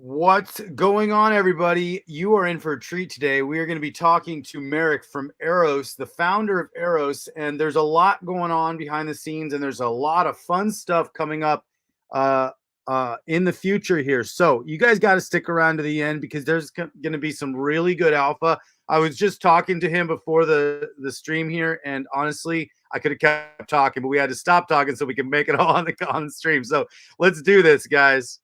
What's going on, everybody? You are in for a treat today. We are going to be talking to Merrick from EROS, the founder of EROS, and there's a lot going on behind the scenes, and there's a lot of fun stuff coming up in the future here. So you guys got to stick around to the end because there's going to be some really good alpha. I was just talking to him before the stream here, and honestly, I could have kept talking, but we had to stop talking so we can make it all on the stream. So let's do this, guys.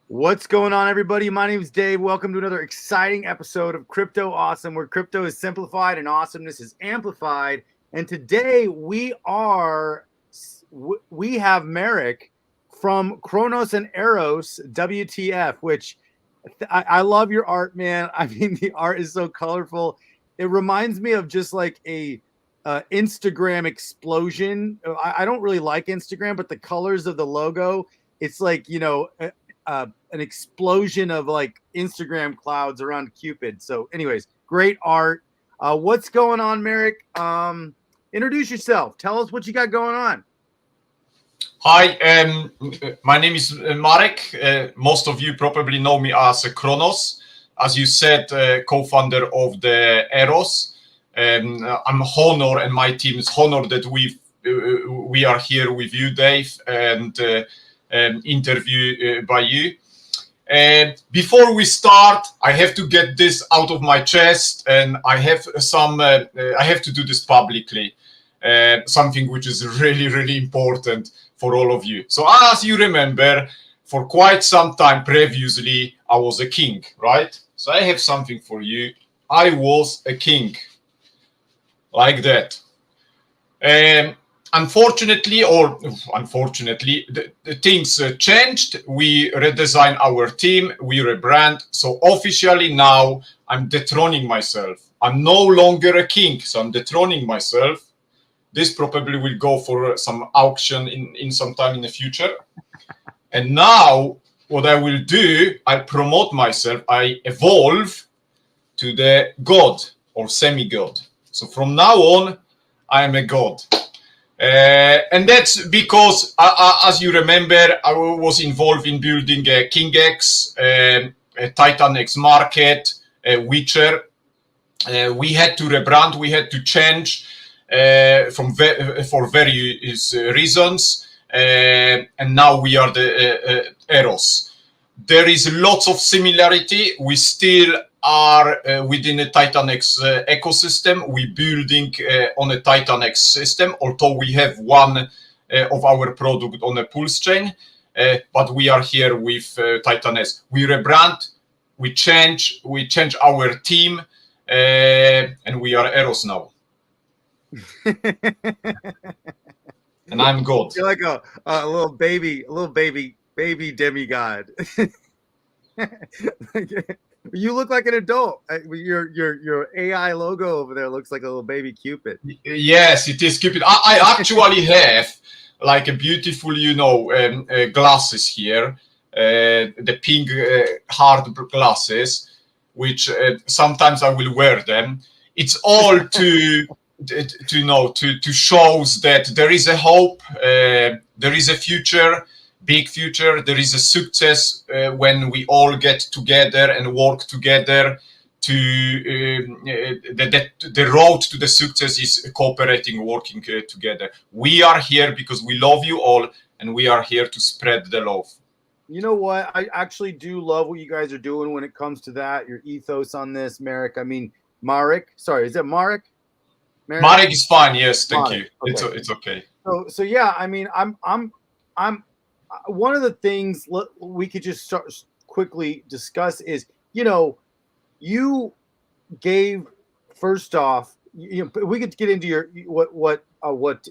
What's going on, everybody? My name is Dave. Welcome to another exciting episode of Crypto Awesome, where crypto is simplified and awesomeness is amplified. And today we have Merrick from Kronos and EROS WTF, which I love your art, man. I mean, the art is so colorful. It reminds me of just like a Instagram explosion. I don't really like Instagram, but the colors of the logo, it's like, an explosion of like Instagram clouds around Cupid. So anyways, great art. What's going on, Merrick? Introduce yourself. Tell us what you got going on. Hi, my name is Marek. Most of you probably know me as Kronos. As you said, co-founder of the EROS. I'm honored, and my team is honored that we are here with you, Dave, and interview by you. Before we start, I have to get this out of my chest, and I have to do this publicly. Something which is really, really important for all of you. So as you remember, for quite some time previously, I was a king, right? So I have something for you. I was a king, like that. Unfortunately, the things changed. We redesigned our team, we rebrand. So officially now I'm dethroning myself. I'm no longer a king, so I'm dethroning myself. This probably will go for some auction in some time in the future. And now what I will do, I promote myself, I evolve to the god or semi-god. So from now on, I am a god. And that's because, as you remember, I was involved in building a KingX, a Titan X market, a Witcher. We had to rebrand, we had to change for various reasons. And now we are the EROS. There is lots of similarity. We still are within a Titan X ecosystem. We're building on a Titan X system, although we have one of our product on a Pulse chain, but we are here with Titan X. We rebrand, we change our team, and we are EROS now. And I'm God. You're like a little baby demigod. You look like an adult. Your AI logo over there looks like a little baby Cupid. Yes, it is Cupid. I actually have like a beautiful, glasses here, the pink hard glasses, which sometimes I will wear them. It's all to shows that there is a hope, there is a future. Big future. There is a success when we all get together and work together. The road to the success is cooperating, working together. We are here because we love you all, and we are here to spread the love. You know what? I actually do love what you guys are doing when it comes to that. Your ethos on this, Merrick. I mean, Marek. Sorry, is it Marek? Marek is fine. Yes, thank you. Okay. It's okay. So yeah. I mean, I'm. One of the things we could just start quickly discuss is, you gave, first off, we could get into your what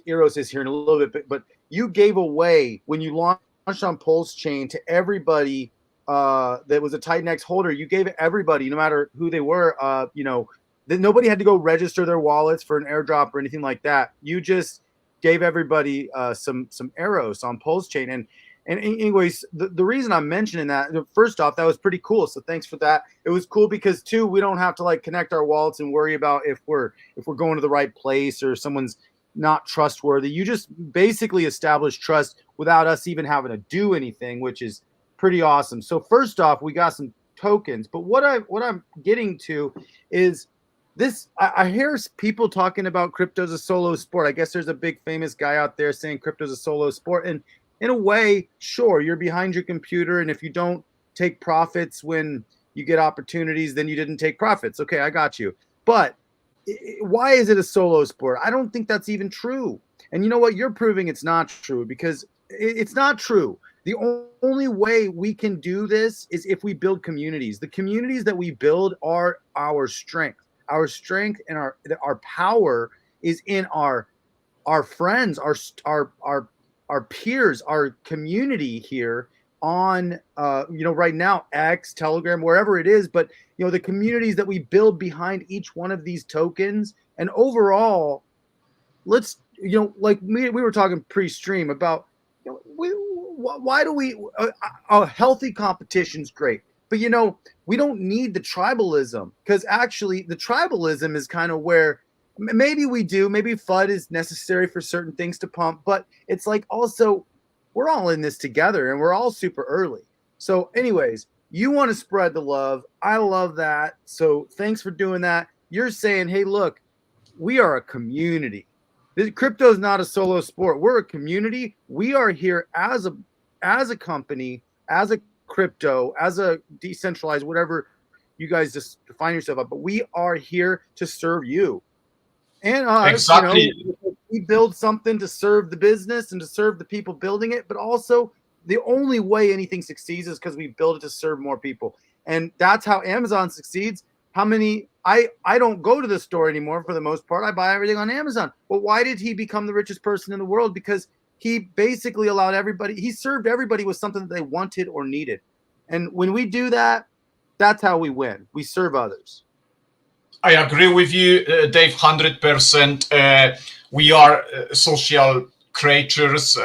EROS is here in a little bit, but you gave away when you launched on Pulse Chain to everybody that was a Titan X holder. You gave everybody, no matter who they were, that nobody had to go register their wallets for an airdrop or anything like that. You just gave everybody some EROS on Pulse Chain. And anyways, the reason I'm mentioning that, first off, that was pretty cool. So thanks for that. It was cool because two, we don't have to like connect our wallets and worry about if we're going to the right place or someone's not trustworthy. You just basically establish trust without us even having to do anything, which is pretty awesome. So first off, we got some tokens, but what I'm getting to is this. I hear people talking about crypto's a solo sport. I guess there's a big famous guy out there saying crypto's a solo sport, and in a way, sure, you're behind your computer, and if you don't take profits when you get opportunities, then you didn't take profits. Okay, I got you. But why is it a solo sport? I don't think that's even true. And you know what? You're proving it's not true, because it's not true. The only way we can do this is if we build communities. The communities that we build are our strength. Our strength and our power is in our friends, our peers, our community here on right now, X, Telegram, wherever it is. But the communities that we build behind each one of these tokens. And overall, let's like we were talking pre-stream about why do we a healthy competition's great, but we don't need the tribalism, because actually the tribalism is kind of where maybe we do, maybe FUD is necessary for certain things to pump, but it's like also we're all in this together and we're all super early. So anyways, you want to spread the love. I love that. So thanks for doing that. You're saying, hey, look, we are a community. Crypto is not a solo sport. We're a community. We are here as a company, as a crypto, as a decentralized, whatever you guys just define yourself up. But we are here to serve you and us. Exactly. We build something to serve the business and to serve the people building it. But also, the only way anything succeeds is because we build it to serve more people. And that's how Amazon succeeds. How many? I don't go to the store anymore for the most part. I buy everything on Amazon. But why did he become the richest person in the world? Because he basically allowed everybody, he served everybody with something that they wanted or needed. And when we do that, that's how we win. We serve others. I agree with you, Dave, 100%. We are social creatures.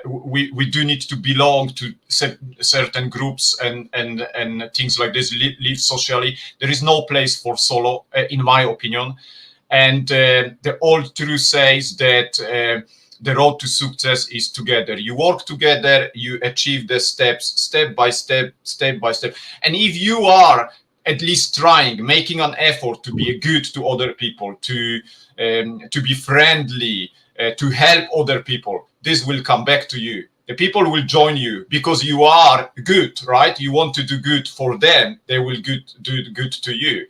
We do need to belong to certain groups and things like this, live socially. There is no place for solo, in my opinion. And the old truth says that the road to success is together. You work together, you achieve the steps, step by step. And if you are at least trying, making an effort to be good to other people, to be friendly, to help other people, this will come back to you. The people will join you because you are good, right? You want to do good for them. They will do good to you.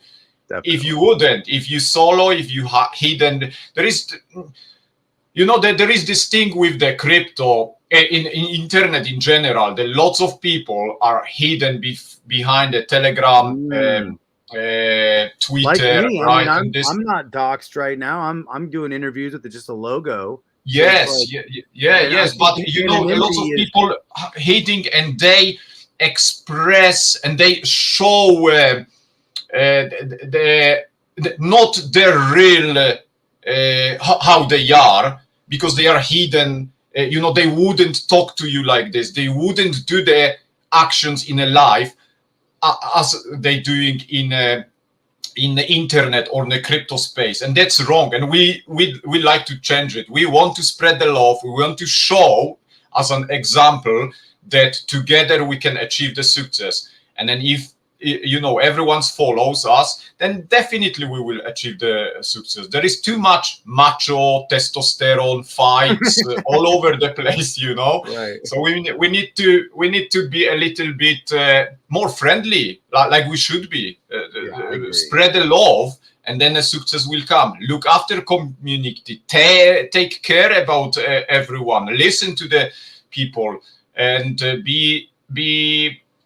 Definitely. If you wouldn't, if you solo, if you hidden, there is, there is this thing with the crypto, in internet in general, that lots of people are hidden behind the Telegram, Twitter, like me. right? I mean, I'm not doxxed right now. I'm doing interviews with just a logo. Yes, so yes, but lots of people hating, and they express and they show not their real how they are, because they are hidden. They wouldn't talk to you like this. They wouldn't do the actions in a life as they doing in the internet or in the crypto space, and that's wrong. And we like to change it. We want to spread the love. We want to show as an example that together we can achieve the success. And then if everyone follows us, then definitely we will achieve the success. There is too much macho testosterone fights all over the place, Right. So we need to be a little bit more friendly, like we should be. Spread the love, and then the success will come. Look after community, take care about everyone, listen to the people, and be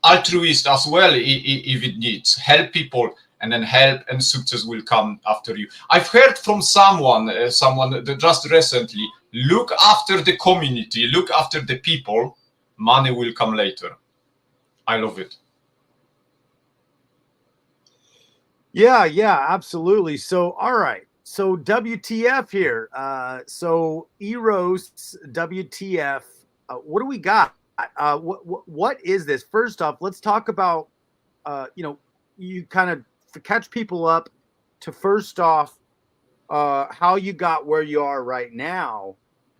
altruist as well if it needs. Help people, and then help and success will come after you. I've heard from someone that just recently, look after the community, look after the people, money will come later. I love it. Yeah, absolutely. So, all right. So WTF here. So EROS WTF. What do we got? What is this? First off, let's talk about, you kind of catch people up to, first off, how you got where you are right now,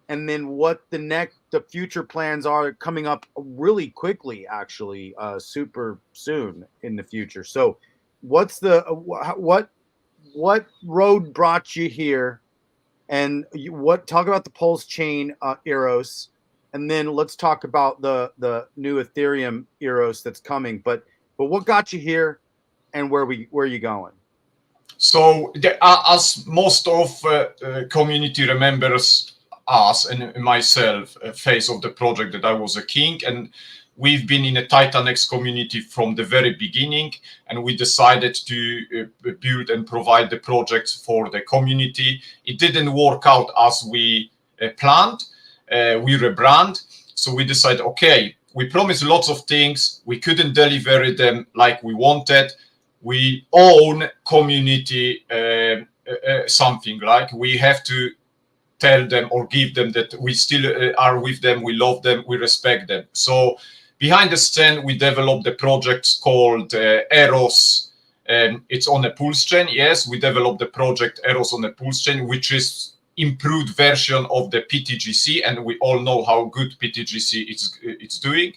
and then what the future plans are coming up really quickly, actually, super soon in the future. So, what's the what road brought you here, and what talk about the Pulse chain Eros, and then let's talk about the new Ethereum Eros that's coming. But what got you here, and where are you going? So, as most of community remembers us and myself, phase of the project, that I was a king, and we've been in a Titanex community from the very beginning, and we decided to build and provide the projects for the community. It didn't work out as we planned. We rebrand, so we decided, okay, we promised lots of things, we couldn't deliver them like we wanted. We own community something, like we have to tell them or give them that we still are with them, we love them, we respect them. So behind the scene, we developed the project called EROS. It's on a Pulse chain. Yes, we developed the project EROS on a Pulse chain, which is improved version of the PTGC, and we all know how good PTGC it's doing.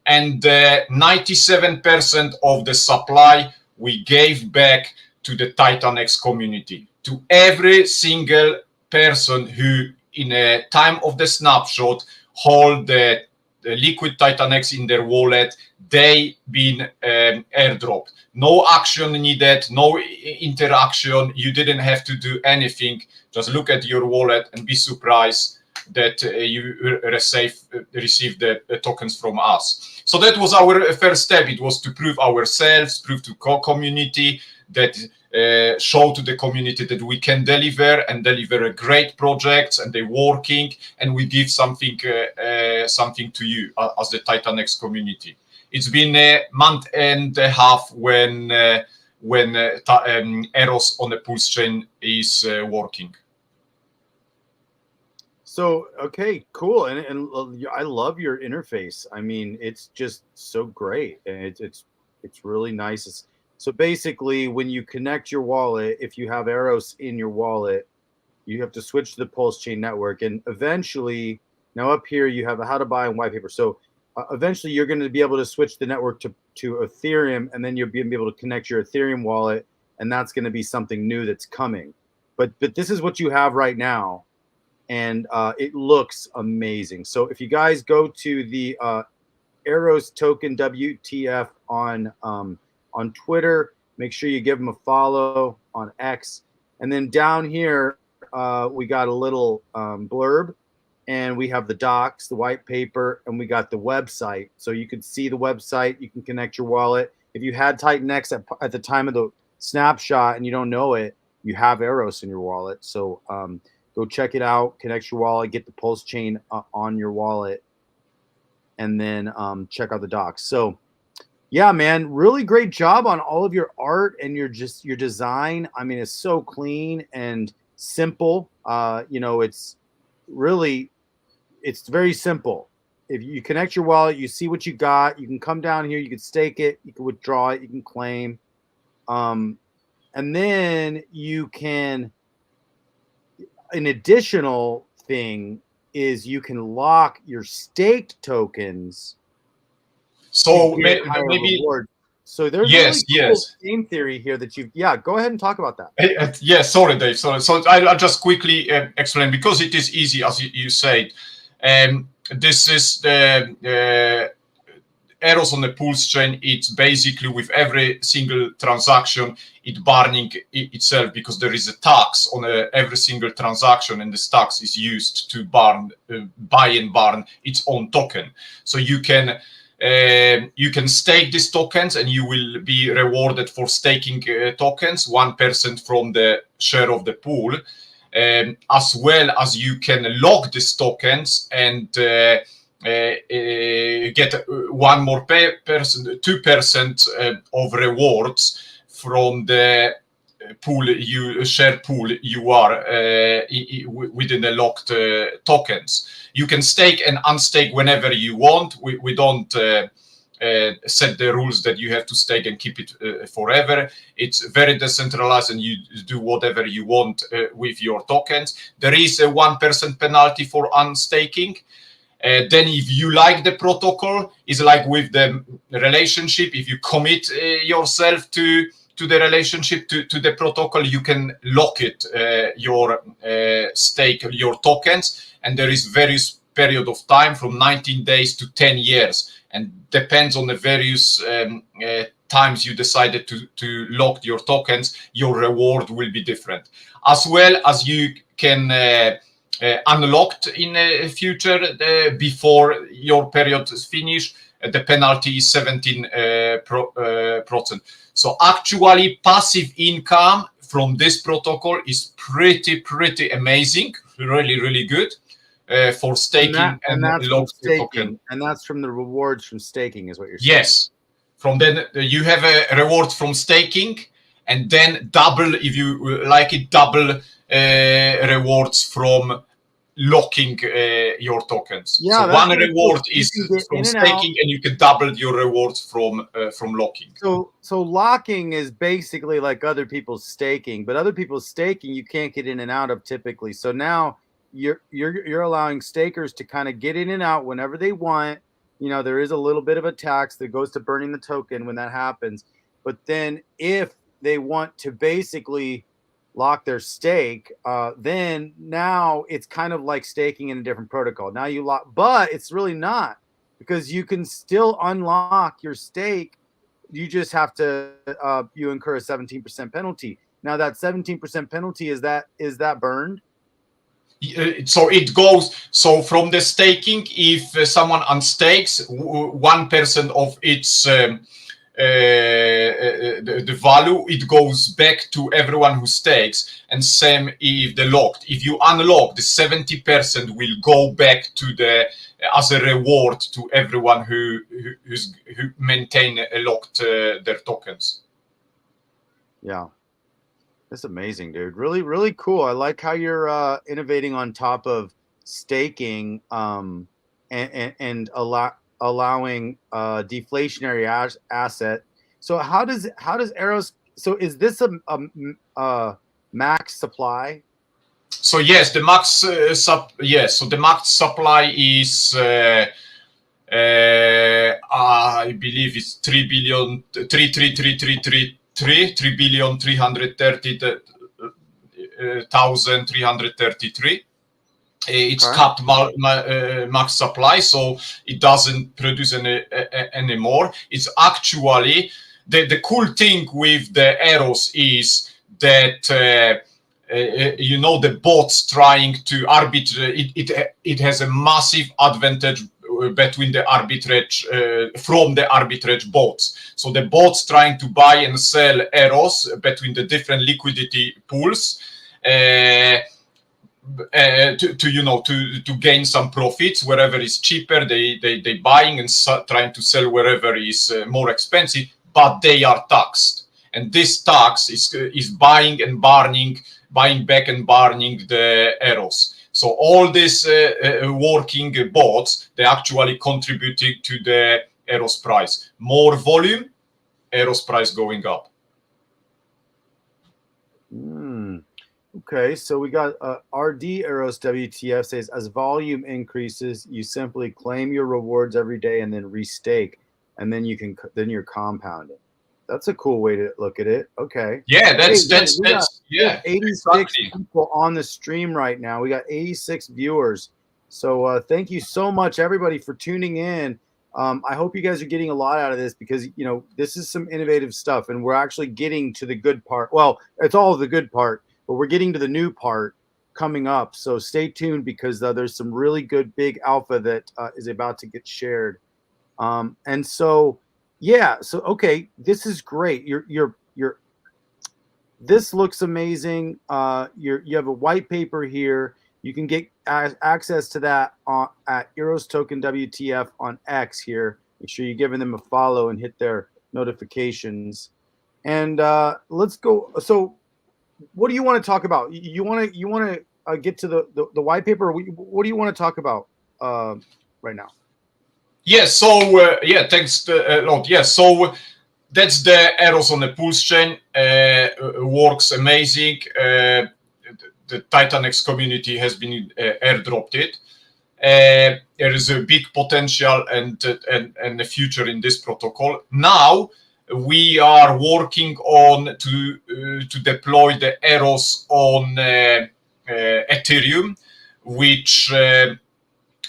And 97% of the supply we gave back to the Titanex community, to every single person who, in a time of the snapshot, hold the liquid Titanex in their wallet. They been airdropped. No action needed, no interaction. You didn't have to do anything. Just look at your wallet and be surprised that you receive the tokens from us. So that was our first step. It was to prove ourselves, prove to community, that show to the community that we can deliver and deliver a great projects, and they're working, and we give something to you as the Titanex community. It's been a month and a half when EROS on the Pulse chain is working. So, okay, cool. And I love your interface. I mean, it's just so great. And it's really nice. So basically, when you connect your wallet, if you have EROS in your wallet, you have to switch to the Pulse chain network. And eventually, now up here, you have a how to buy and white paper. So eventually, you're going to be able to switch the network to Ethereum, and then you'll be able to connect your Ethereum wallet. And that's going to be something new that's coming. But this is what you have right now. And it looks amazing. So if you guys go to the EROS token WTF on Twitter, make sure you give them a follow on X. And then down here, we got a little blurb, and we have the docs, the white paper, and we got the website. So you can see the website. You can connect your wallet. If you had Titanex at the time of the snapshot and you don't know it, you have EROS in your wallet. So go check it out, connect your wallet, get the Pulse chain on your wallet, and then check out the docs. So, yeah, man, really great job on all of your art and your design. I mean, it's so clean and simple. It's very simple. If you connect your wallet, you see what you got. You can come down here, you can stake it, you can withdraw it, you can claim, and then you can. An additional thing is you can lock your staked tokens. So maybe reward. So there's yes, really cool game theory here that go ahead and talk about that. Yes, sorry, Dave. Sorry. So I'll just quickly explain, because it is easy, as you said. This is the EROS on the Pulse chain. It's basically with every single transaction, it burning itself, because there is a tax on every single transaction, and this tax is used to buy and burn its own token. So you can stake these tokens, and you will be rewarded for staking tokens, 1% from the share of the pool, as well as you can lock these tokens and get one more person, 2% of rewards from the share pool you are within the locked tokens. You can stake and unstake whenever you want. We don't set the rules that you have to stake and keep it forever. It's very decentralized, and you do whatever you want with your tokens. There is a 1% penalty for unstaking. Then if you like the protocol, it's like with the relationship. If you commit yourself to the relationship, to the protocol, you can lock it, your stake, your tokens, and there is various period of time from 19 days to 10 years, and depends on the various times you decided to lock your tokens, your reward will be different. As well as you can unlocked in the future before your period is finished, the penalty is 17%. So actually, passive income from this protocol is pretty amazing, really good for staking and that's from locked staking, token. and that's from the rewards from staking, is what you're saying. Yes, from then you have a reward from staking, and then double, if you like it, double rewards from locking your tokens. Yeah, so one reward is from staking, and you can double your rewards from locking. So locking is basically like other people's staking, but other people's staking you can't get in and out of typically. So now you're allowing stakers to kind of get in and out whenever they want. You know, there is a little bit of a tax that goes to burning the token when that happens. But then if they want to basically lock their stake, then now it's kind of like staking in a different protocol. Now you lock, but it's really not, because you can still unlock your stake. You just have to you incur a 17% penalty. Now that 17% penalty, is that burned? So it goes, so from the staking, if someone unstakes 1% of its the value, it goes back to everyone who stakes. And same if the locked, if you unlock, the 70% will go back to the as a reward to everyone who maintain locked their tokens. Yeah, that's amazing, dude. Really cool. I like how you're innovating on top of staking, and allowing deflationary asset. So how does EROS? So is this a max supply? So yes, the max so the max supply is I believe it's 3 billion 333,333. It's capped max supply, so it doesn't produce any more. It's actually the cool thing with the EROS is that you know, the bots trying to arbitrate. It has a massive advantage between the arbitrage from the arbitrage bots. So the bots trying to buy and sell EROS between the different liquidity pools. To gain some profits wherever is cheaper, they buying and trying to sell wherever is more expensive, but they are taxed, and this tax is buying back and burning the EROS. So all this working bots, they actually contributing to the EROS price. More volume, EROS price going up. Okay, so we got RD EROS WTF says, as volume increases, you simply claim your rewards every day and then restake, and then you're compounding. That's a cool way to look at it. Okay. Yeah, that's 86 exactly. People on the stream right now. We got 86 viewers. So thank you so much, everybody, for tuning in. I hope you guys are getting a lot out of this, because this is some innovative stuff, and we're actually getting to the good part. Well, it's all the good part, but we're getting to the new part coming up. So stay tuned, because there's some really good big alpha that is about to get shared. And so, yeah. So, okay, this is great. This looks amazing. You have a white paper here. You can get access to that at EROS Token WTF on X here. Make sure you're giving them a follow and hit their notifications. And let's go. So, what do you want to talk about? You want to get to the white paper? What do you want to talk about right now? Yeah, so thanks a lot. Yeah, so that's the EROS on the pulse chain. Works amazing. The Titanex community has been airdropped it. There is a big potential and a future in this protocol. Now we are working on to deploy the EROS on Ethereum, which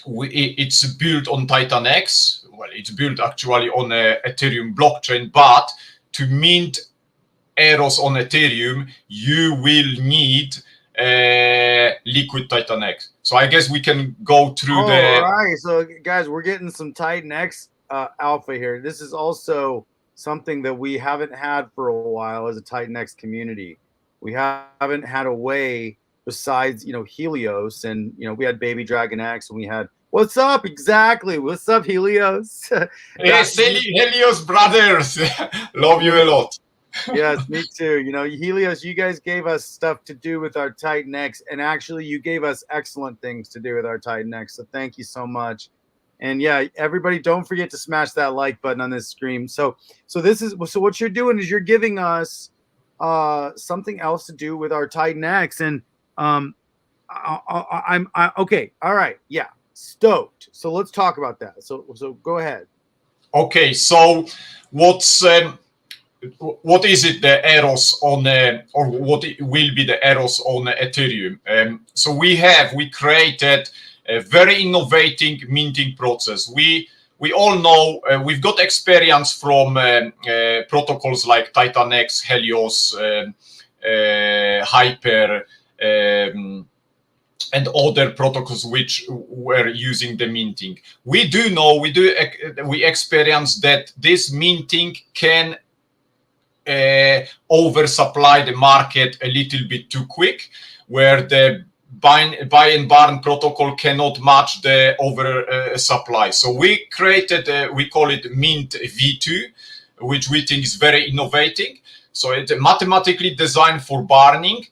it's built on Titanex. Well, it's built actually on a Ethereum blockchain, but to mint EROS on Ethereum, you will need liquid Titanex. So I guess we can go through All right, so guys, we're getting some Titanex alpha here. This is also something that we haven't had for a while as a Titanex community. We haven't had a way besides, Helios, and we had Baby Dragon X, and we had what's up exactly? What's up, Helios? Yes, Helios brothers, love you a lot. Yes, me too. Helios, you guys gave us stuff to do with our Titanex, and actually you gave us excellent things to do with our Titanex. So thank you so much. And yeah, everybody, don't forget to smash that like button on this stream. So what you're doing is you're giving us something else to do with our Titanex, and I'm okay. All right, yeah, stoked. So let's talk about that. So go ahead. Okay, so what is it, the EROS on, or what will be the EROS on Ethereum? So we created a very innovating minting process. We all know, we've got experience from protocols like Titanex, Helios, Hyper, and other protocols which were using the minting. We experience that this minting can oversupply the market a little bit too quick, where the buy and burn protocol cannot match the oversupply. So we created, we call it Mint V2, which we think is very innovating. So it's mathematically designed for burning.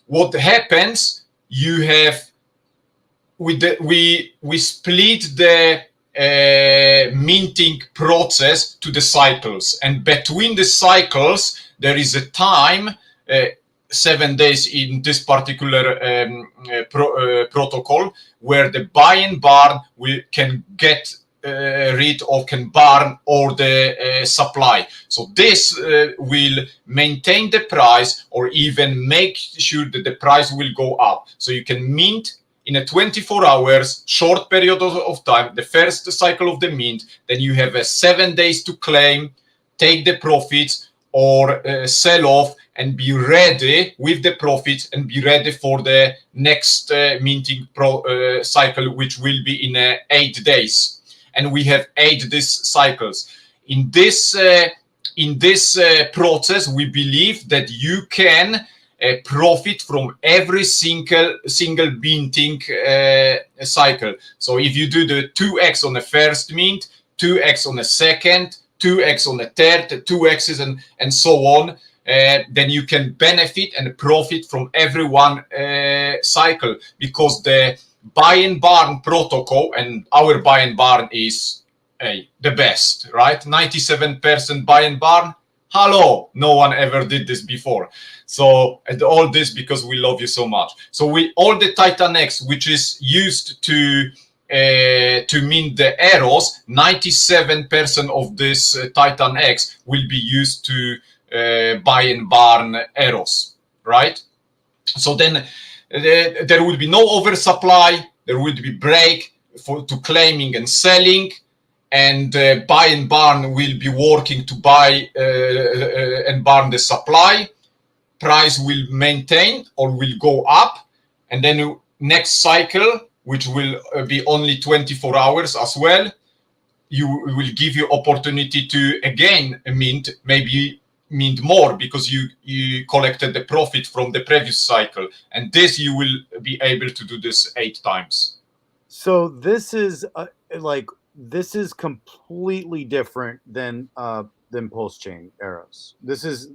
What happens? You have we split the minting process to the cycles, and between the cycles there is a time, 7 days in this particular protocol, where the buy and burn can get rid of, can burn all the supply. So this will maintain the price, or even make sure that the price will go up. So you can mint in a 24 hours short period of time, the first cycle of the mint, then you have 7 days to claim, take the profits, or sell off and be ready with the profits, and be ready for the next minting cycle, which will be in 8 days. And we have 8 these cycles. In this process, we believe that you can profit from every single minting cycle. So if you do the 2x on the first mint, 2x on the second, 2x on the third, 2x's and so on, then you can benefit and profit from every one cycle, because the buy and burn protocol, and our buy and burn is the best, right? 97% buy and burn. Hello, no one ever did this before. So, and all this because we love you so much. So all the Titanex, which is used to mint the EROS, 97% of this Titanex will be used to buy and burn EROS, right? So then there will be no oversupply, there will be break to claiming and selling, and buy and burn will be working to buy and burn the supply. Price will maintain or will go up, and then next cycle, which will be only 24 hours as well, will give you opportunity to again mint, maybe mint more, because you collected the profit from the previous cycle, and this you will be able to do this 8 times. So this is this is completely different than Pulse Chain EROS. This is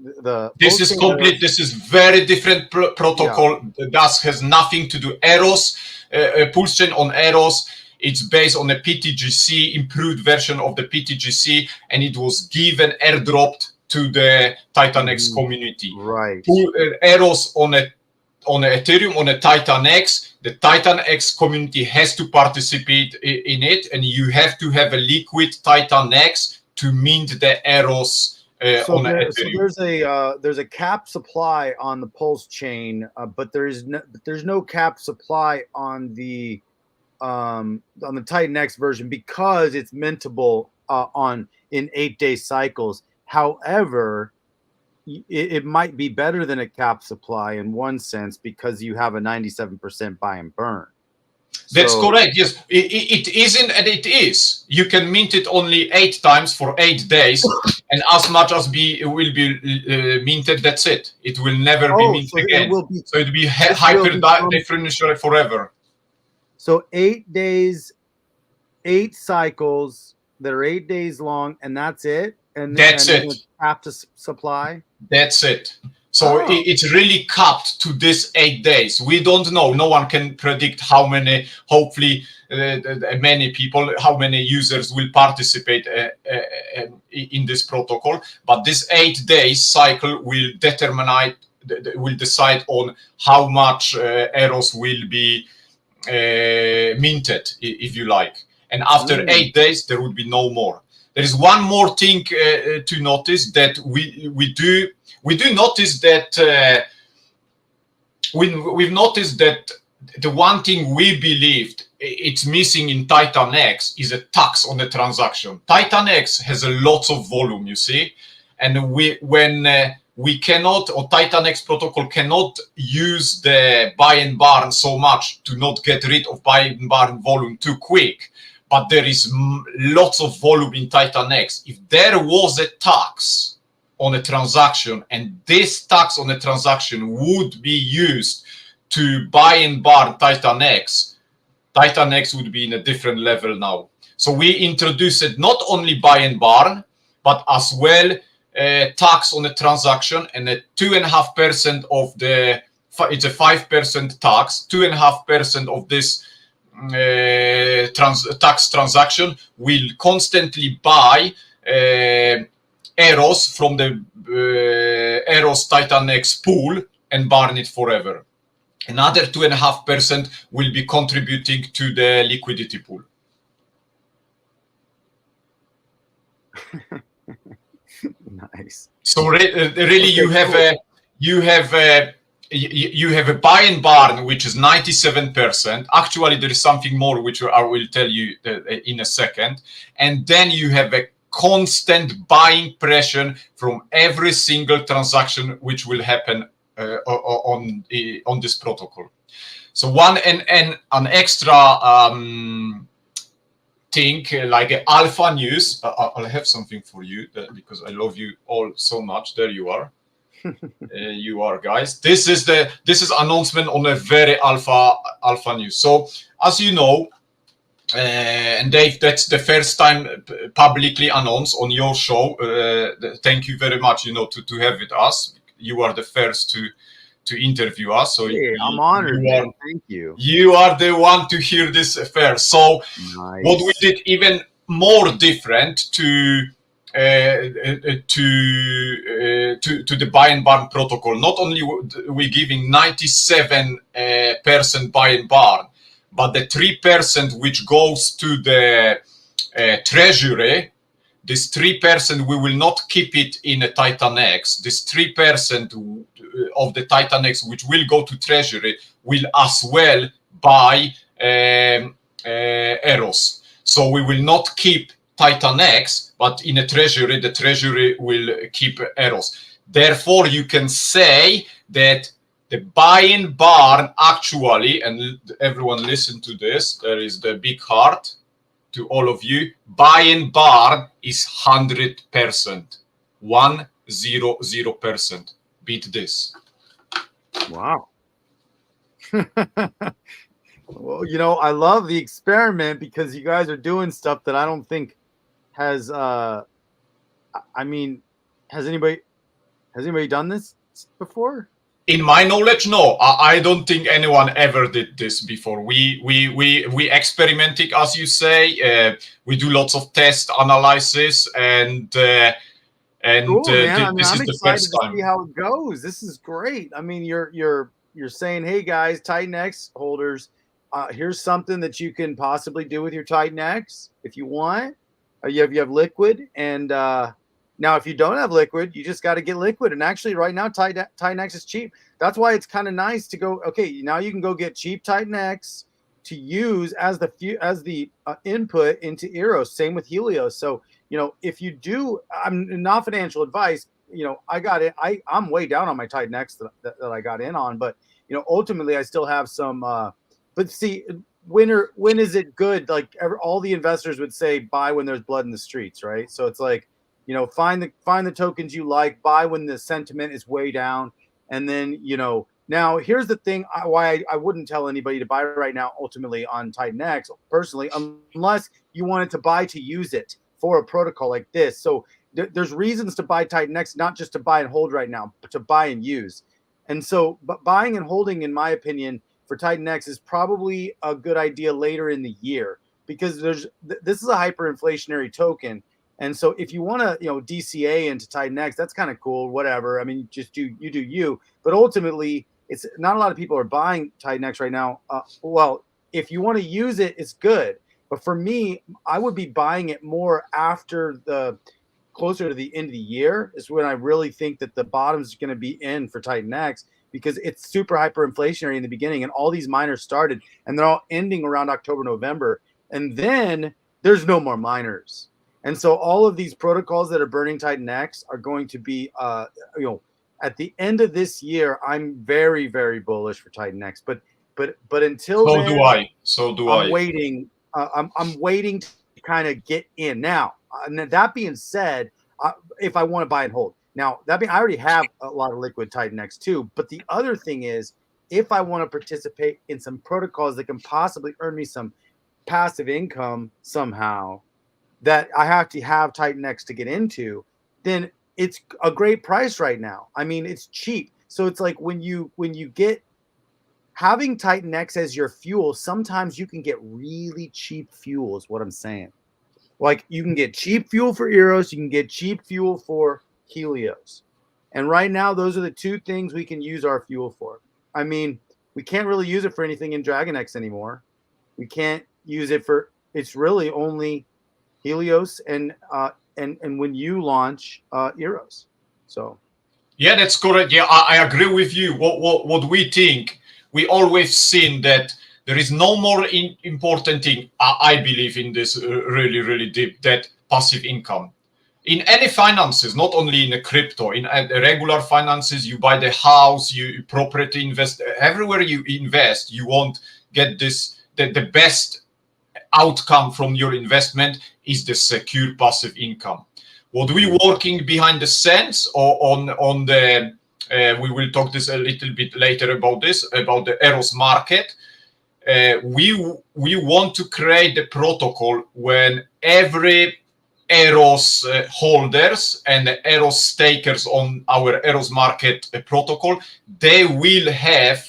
complete. This is very different protocol. Yeah. That has nothing to do. EROS, Pulse Chain on EROS It's based on a PTGC, improved version of the PTGC, and it was given, airdropped to the Titan X community. Right. EROS on Ethereum, on a Titan X, the Titan X community has to participate in it, and you have to have a liquid Titan X to mint the EROS on Ethereum. So there's a cap supply on the Pulse chain, but there's no cap supply on the Titan X version because it's mintable in 8-day cycles. However, it might be better than a cap supply in one sense because you have a 97% buy and burn. That's correct. Yes, it isn't, and it is. You can mint it only 8 times for 8 days, and as much as will be minted, that's it. It will never be minted again. So it'll be hyper differential forever. So 8 days, 8 cycles that are 8 days long, and that's it. And that's it. Have to supply. That's it. So it's really capped to this 8 days. We don't know. No one can predict how many, hopefully many people, how many users will participate in this protocol. But this 8 days cycle will decide on how much EROS will be minted, if you like. And after 8 days, there would be no more. There is one more thing to notice that we do notice that we've noticed that the one thing we believed it's missing in Titan X is a tax on the transaction. Titan X has a lot of volume, you see, and we cannot, or Titan X protocol cannot use the buy and burn so much to not get rid of buy and burn volume too quick. But there is lots of volume in Titan X. If there was a tax on a transaction, and this tax on a transaction would be used to buy and burn Titan X would be in a different level now. So we introduced not only buy and burn, but as well tax on a transaction, and a 2.5% of the, it's a 5% tax, 2.5% of this tax transaction will constantly buy EROS from the EROS Titan X pool and burn it forever. Another 2.5% will be contributing to the liquidity pool. Nice. So really, you have a buy and burn, which is 97%. Actually, there is something more, which I will tell you in a second. And then you have a constant buying pressure from every single transaction which will happen on this protocol. So an extra thing like alpha news. I'll have something for you because I love you all so much. There you are. You are, guys. This is announcement on a very alpha news. So as you know, and Dave, that's the first time publicly announced on your show. Thank you very much. To have with us. You are the first to interview us. So I'm honored. Thank you. You are the one to hear this first. So nice. What we did even more different to the buy and burn protocol. Not only we giving 97% buy and burn, but the 3% which goes to the treasury, this 3% we will not keep it in a Titan X. This 3% of the Titan X which will go to treasury will as well buy EROS. So we will not keep Titan X, but in a treasury, the treasury will keep EROS. Therefore, you can say that the buy and burn actually, and everyone listen to this, there is the big heart to all of you, buy and burn is 100%. 100%. Beat this. Wow. Well, I love the experiment because you guys are doing stuff that I don't think has has anybody done this before? In my knowledge, no. I don't think anyone ever did this before. We experimenting, as you say. We do lots of test analysis, and Cool, man. I mean, this I'm is the excited first to see time. how it goes. This is great. I mean, you're saying, hey guys, Titan X holders, here's something that you can possibly do with your Titan X if you want. You have liquid, and now if you don't have liquid, you just got to get liquid. And actually, right now, Titan X is cheap. That's why it's kind of nice to go. Okay, now you can go get cheap Titan X to use as the input into EROS. Same with Helios. So if you do, I'm not financial advice. I got it. I'm way down on my Titan X that I got in on, but ultimately I still have some. But see, when is it good? Like all the investors would say, buy when there's blood in the streets, right? So it's like, find the tokens you like, buy when the sentiment is way down, and then Now here's the thing: why I wouldn't tell anybody to buy right now. Ultimately on Titan X, personally, unless you wanted to buy to use it for a protocol like this. So there's reasons to buy Titan X, not just to buy and hold right now, but to buy and use. And so, but buying and holding, in my opinion, for Titan X is probably a good idea later in the year because this is a hyperinflationary token. And so if you want to, DCA into Titan X, that's kind of cool, whatever. I mean, you do you. But ultimately, it's not a lot of people are buying Titan X right now. Well, if you want to use it, it's good. But for me, I would be buying it more after closer to the end of the year is when I really think that the bottom's going to be in for Titan X because it's super hyperinflationary in the beginning and all these miners started and they're all ending around October, November. And then there's no more miners. And so all of these protocols that are burning Titan X are going to be, at the end of this year, I'm very, very bullish for Titan X. But until So then, do I. So do I'm I. waiting. I'm waiting to kind of get in now. And that being said, if I want to buy and hold now, I already have a lot of liquid Titan X too. But the other thing is, if I want to participate in some protocols that can possibly earn me some passive income somehow, that I have to have Titan X to get into, then it's a great price right now. I mean, it's cheap. So it's like when you get having Titan X as your fuel, sometimes you can get really cheap fuel, is what I'm saying. Like you can get cheap fuel for Eros, you can get cheap fuel for Helios. And right now, those are the two things we can use our fuel for. I mean, we can't really use it for anything in Dragon X anymore. We can't use it for, it's really only Helios and when you launch Eros. So Yeah, that's correct. Yeah, I agree with you. What we think, we always seen that there is no more important thing. I believe in this really, really deep, that passive income. In any finances, not only in a crypto, in regular finances, you buy the house, you property invest, everywhere you invest, you won't get this, the best outcome from your investment is the secure passive income. What we working behind the scenes or on the we will talk this a little bit later about this about the EROS market. We want to create the protocol when every EROS holders and EROS stakers on our EROS market protocol, they will have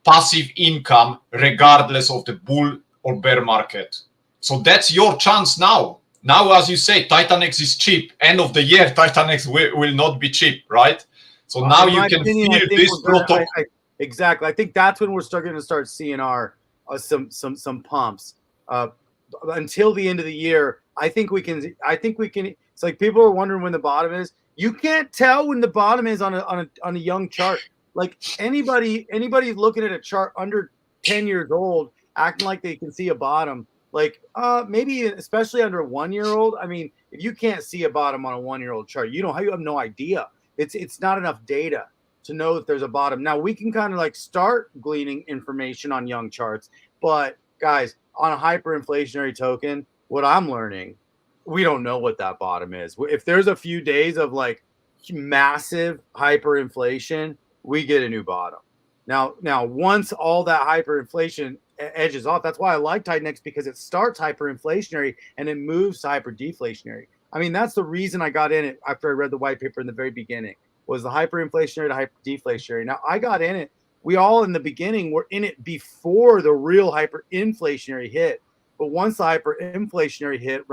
passive income regardless of the bull or bear market. So that's your chance now. Now, as you say, Titan X is cheap. End of the year, Titan X will not be cheap, right? So now in you my can opinion, I feel think this we're gonna. protocol. Exactly. I think that's when we're starting to start seeing our some pumps. Until the end of the year, I think we can. I think we can. It's like people are wondering when the bottom is. You can't tell when the bottom is on a young chart. Like anybody looking at a chart under 10 years old, acting like they can see a bottom. Like maybe especially under a 1 year old. I mean, if you can't see a bottom on a 1 year old chart, you have no idea. It's not enough data to know that there's a bottom. Now we can kind of like start gleaning information on young charts, but guys, on a hyperinflationary token, what I'm learning, we don't know what that bottom is. If there's a few days of like massive hyperinflation, we get a new bottom. Now once all that hyperinflation edges off, that's why I like Titan X because it starts hyperinflationary and it moves to hyperdeflationary. I mean, that's the reason I got in it after I read the white paper in the very beginning. was the hyperinflationary to hyperdeflationary. Now I got in it. We all in the beginning were in it before the real hyperinflationary hit. But once the hyperinflationary hit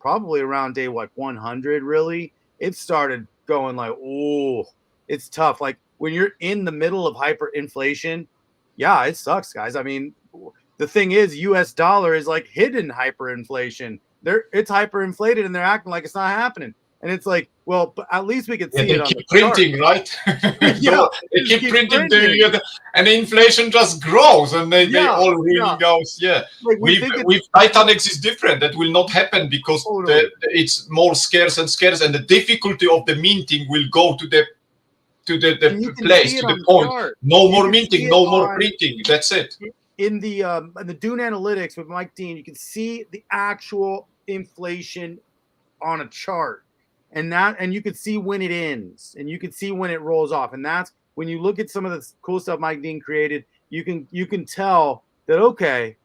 probably around day what 100, really, it started going like, oh, it's tough. Like when you're in the middle of hyperinflation, yeah, it sucks, guys. I mean, the thing is, US dollar is like hidden hyperinflation. It's hyperinflated and they're acting like it's not happening. And it's like, well, but at least we could see it on the printing, chart. right? Yeah, they keep printing, and the inflation just grows, and they all really goes. Yeah, like with Titanex is different. That will not happen because it's more scarce and scarce, and the difficulty of the minting will go to the place, to the point. No more minting, no more printing. That's it. In the Dune Analytics with Mike Dean, you can see the actual inflation on a chart. And you can see when it ends, and you can see when it rolls off. And that's when you look at some of the cool stuff Mike Dean created, you can tell that, okay,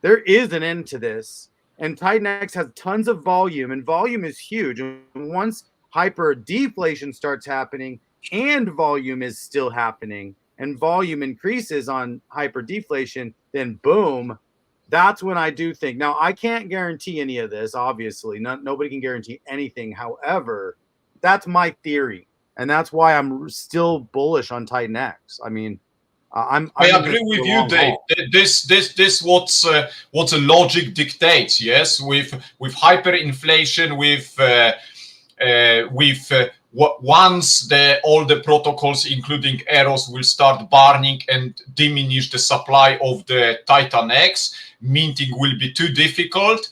there is an end to this. And Titanex has tons of volume, and volume is huge. And once hyper deflation starts happening and volume is still happening, and volume increases on hyper deflation, then boom, that's when I do think. Now, I can't guarantee any of this, obviously. Nobody can guarantee anything. However, that's my theory, and that's why I'm still bullish on Titanex. I mean, I agree with you, Dave. This what's a logic dictates. Yes, with hyperinflation, once all the protocols, including EROS, will start burning and diminish the supply of the Titanex, minting will be too difficult.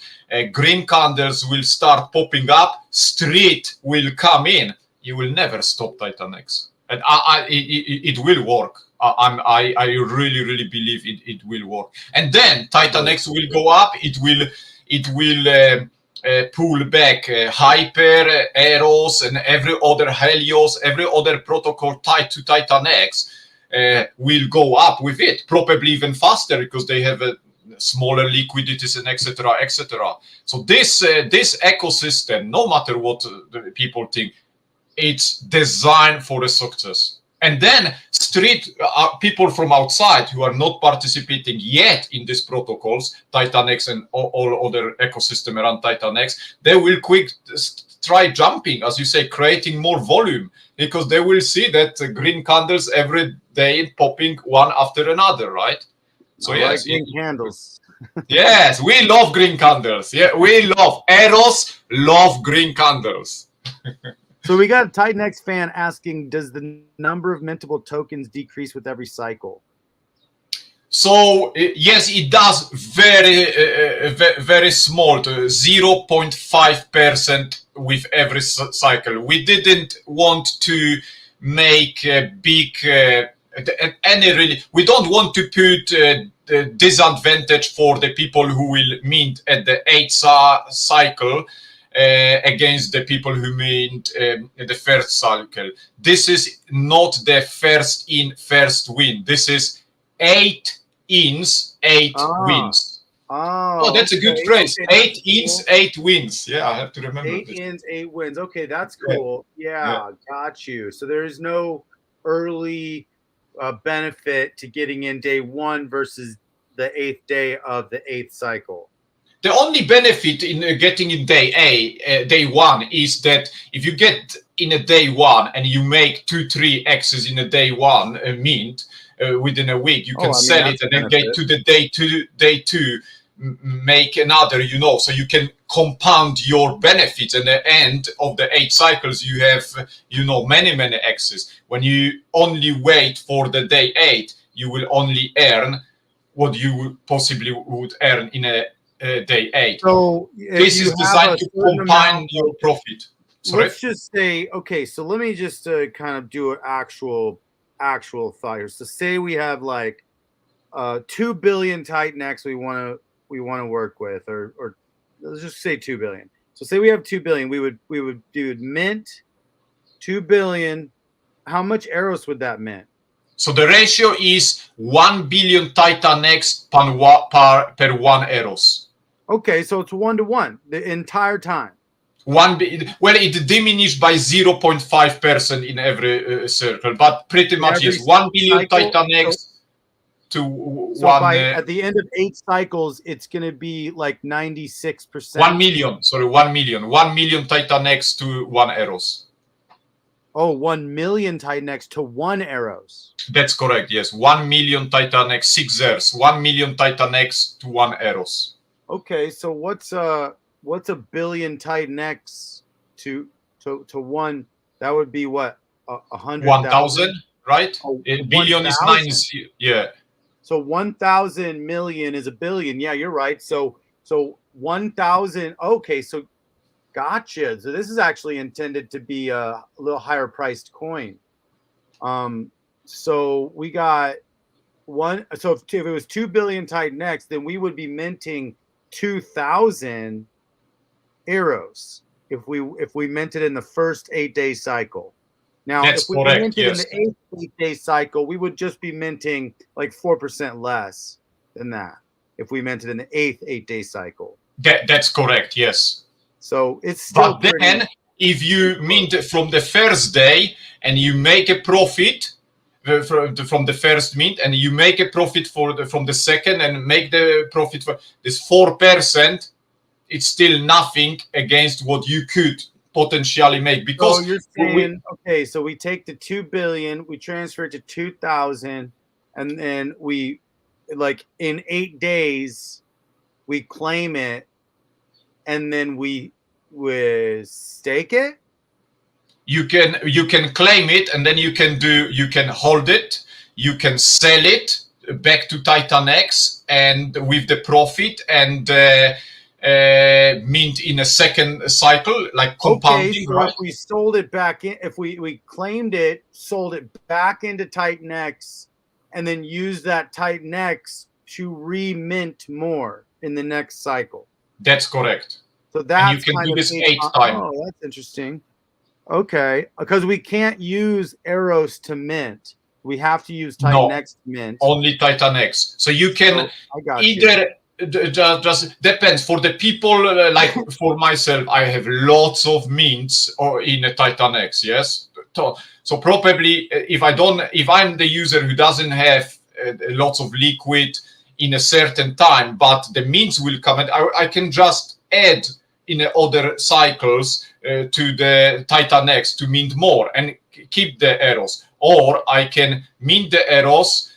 Green candles will start popping up. Street will come in. You will never stop Titanex, and it will work. I really believe it will work. And then Titanex will go up. It will pull back Hyper, EROS, and every other Helios, every other protocol tied to Titanex will go up with it, probably even faster because they have smaller liquidities and etc. etc. So this ecosystem, no matter what the people think, it's designed for a success. And then street people from outside who are not participating yet in these protocols, Titanex and all other ecosystem around Titanex, they will try jumping, as you say, creating more volume, because they will see that green candles every day popping one after another, right? So yes, green candles. Yes, we love green candles. Yeah, we love EROS, love green candles. So we got a Titanex fan asking, does the number of mintable tokens decrease with every cycle? So yes, it does. Very small, 0.5% with every cycle. We didn't want to make a big we don't want to put the disadvantage for the people who will mint at the 8th cycle against the people who mint the first cycle. This is not the first in, first win. This is 8 ins, 8 wins. Oh, that's a good phrase. Okay, 8 ins, cool. 8 wins. Yeah, I have to remember 8 ins, 8 wins. Okay, that's cool. Yeah, got you. So there is no early benefit to getting in day 1 versus the 8th day of the 8th cycle. The only benefit in getting in day 1 is that if you get in a day 1 and you make 2-3 X's in a day 1 mint within a week, you can sell it and then get to the day 2, make another, so you can compound your benefits. And at the end of the 8 cycles, you have, many X's. When you only wait for the day 8, you will only earn what you possibly would earn in a day 8. So this is designed to combine your profit. Sorry? Let's just say, okay, so let me just kind of do an actual thought here. So say we have like 2 billion Titanex we want to work with, or let's just say 2 billion. So say we have 2 billion, we would do mint 2 billion. How much EROS would that mint? So the ratio is 1 billion Titanex per 1 EROS. Okay, so it's 1 to 1 the entire time. well, it diminished by 0.5% in every circle, but pretty much every yes, 1 billion cycle. Titanex to So one by at the end of 8 cycles, it's going to be like 96%. 1 million. Sorry, 1 million. 1 million Titanex to one EROS. Oh, 1 million Titanex to one EROS. That's correct. Yes, 1 million Titanex, 6 zeros. 1 million Titanex to one EROS. Okay, so what's a billion Titanex to one? That would be what, 1,000, right? Oh, Billion is 9. Yeah. So 1,000 million is a billion. Yeah, you're right. So 1,000. Okay, so gotcha. So this is actually intended to be a little higher priced coin. So we got one. So if it was 2 billion Titanex, then we would be minting 2,000 EROS if we minted in the first 8-day cycle. Now, That's if we correct, minted in yes. the 8-day cycle, we would just be minting like 4% less than that if we minted in the 8-day cycle. That's correct, yes. So it's still But then, if you mint from the first day and you make a profit from the first mint, and you make a profit from the second and make the profit for this 4%, it's still nothing against what you could potentially make, because so you're saying okay, so we take the 2 billion, we transfer it to 2,000, and then we, like, in 8 days we claim it, and then we stake it. you can claim it, and then you can hold it, you can sell it back to Titanex and with the profit, and mint in a second cycle, like compounding. Okay, so right? if we sold it back in, if we claimed it, sold it back into Titanex, and then use that Titanex to re-mint more in the next cycle. That's correct. So that's and you can kind do of this 8 times. Oh, that's interesting. Okay, because we can't use EROS to mint. We have to use Titanex to mint. Only Titanex. So you can either just depends for the people like for myself. I have lots of mints or in a Titanex. Yes, so probably if I'm the user who doesn't have lots of liquid in a certain time, but the mints will come, and I can just add in other cycles to the Titanex to mint more and keep the EROS. Or I can mint the EROS,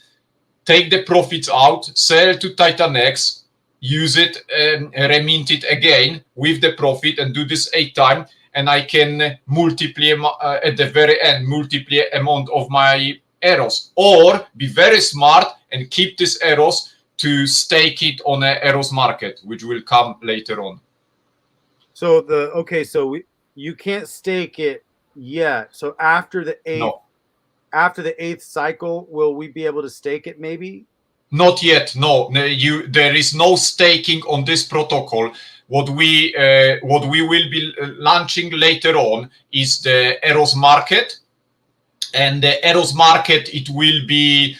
take the profits out, sell to Titanex, use it, remint it again with the profit, and do this 8 times. And I can multiply at the very end, multiply amount of my EROS. Or be very smart and keep this EROS to stake it on a EROS market, which will come later on. So you can't stake it yet. So after the 8th cycle, will we be able to stake it maybe? Not yet, no. There is no staking on this protocol. What we will be launching later on is the EROS market, and the EROS market, it will be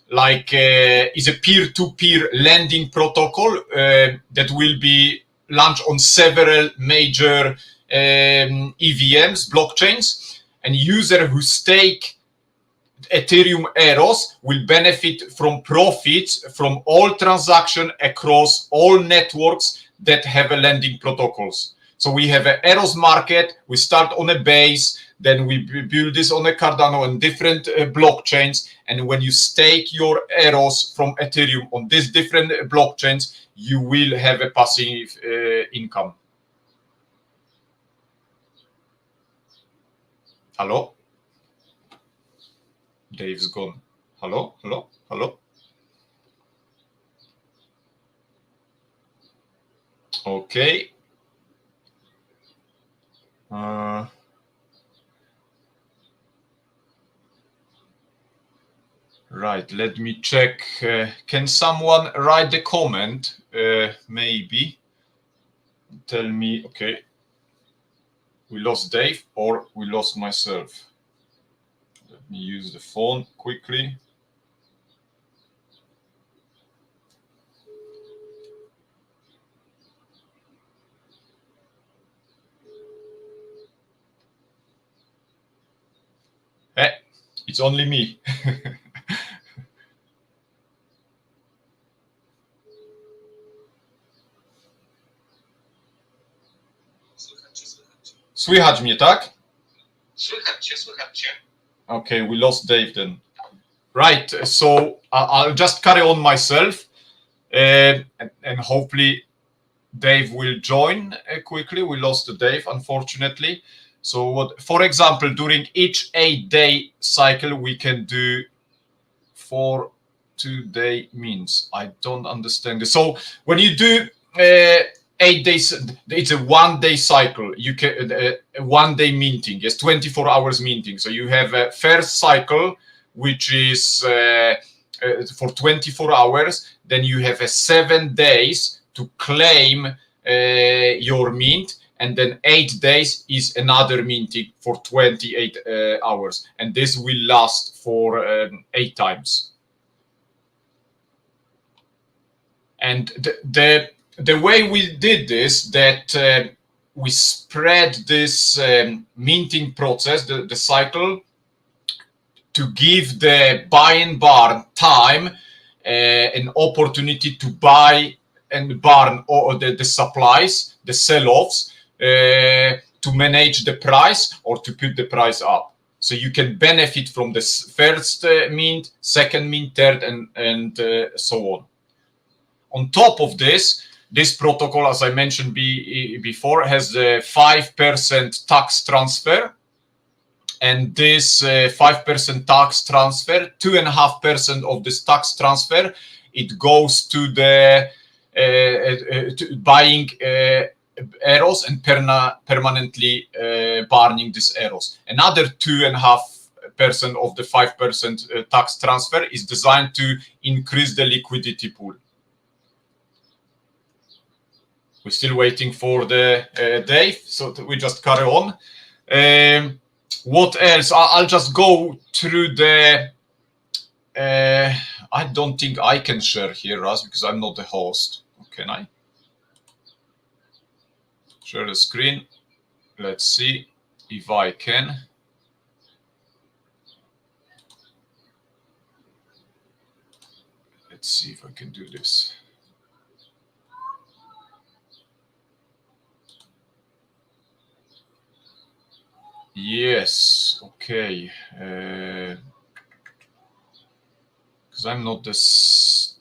is a peer-to-peer lending protocol that will be launched on several major EVMs, blockchains, and users who stake Ethereum EROS will benefit from profits from all transactions across all networks that have a lending protocols. So we have an EROS market, we start on a base, then we build this on a Cardano and different blockchains, and when you stake your EROS from Ethereum on these different blockchains, you will have a passive income. Hello? Dave's gone. Hello? Hello? Hello? Okay. Right, let me check. Can someone write the comment? Maybe. Tell me, okay. We lost Dave or we lost myself. Let me use the phone quickly. It's only me. Słychać mnie, tak? Słychać cię. Okay, we lost Dave then. Right, so I'll just carry on myself, and hopefully Dave will join quickly. We lost Dave, unfortunately. So what, for example, during each 8-day cycle, we can do 4 2-day means. I don't understand this. So when you do 8 days, it's a 1-day cycle. You can a 1-day meeting. Yes, 24 hours meeting. So you have a first cycle, which is for 24 hours. Then you have a 7 days to claim your mint, and then 8 days is another meeting for 28 hours, and this will last for 8 times. And the way we did this, that we spread this minting process, the cycle, to give the buying barn time, an opportunity to buy and barn or the supplies, the sell-offs, to manage the price or to put the price up. So you can benefit from the first mint, second mint, third, and so on. On top of this, this protocol, as I mentioned before, has a 5% tax transfer. And this 5% tax transfer, 2.5% of this tax transfer, it goes to the to buying EROS and permanently burning this EROS. Another 2.5% of the 5% tax transfer is designed to increase the liquidity pool. We're still waiting for the Dave, so we just carry on. What else? I'll just go through the. I don't think I can share here, Raz, because I'm not the host. Can I share the screen? Let's see if I can. Let's see if I can do this. Yes, okay. Because I'm not this.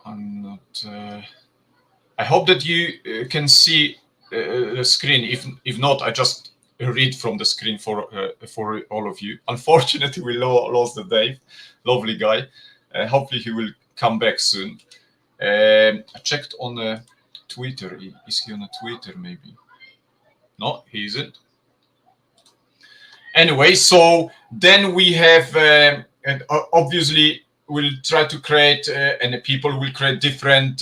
I'm not. I hope that you can see the screen. If not, I just read from the screen for all of you. Unfortunately, we lost the Dave. Lovely guy. Hopefully, he will come back soon. I checked on Twitter. Is he on Twitter? Maybe. No, he isn't. Anyway, so then we have, and obviously we'll try to create, and people will create different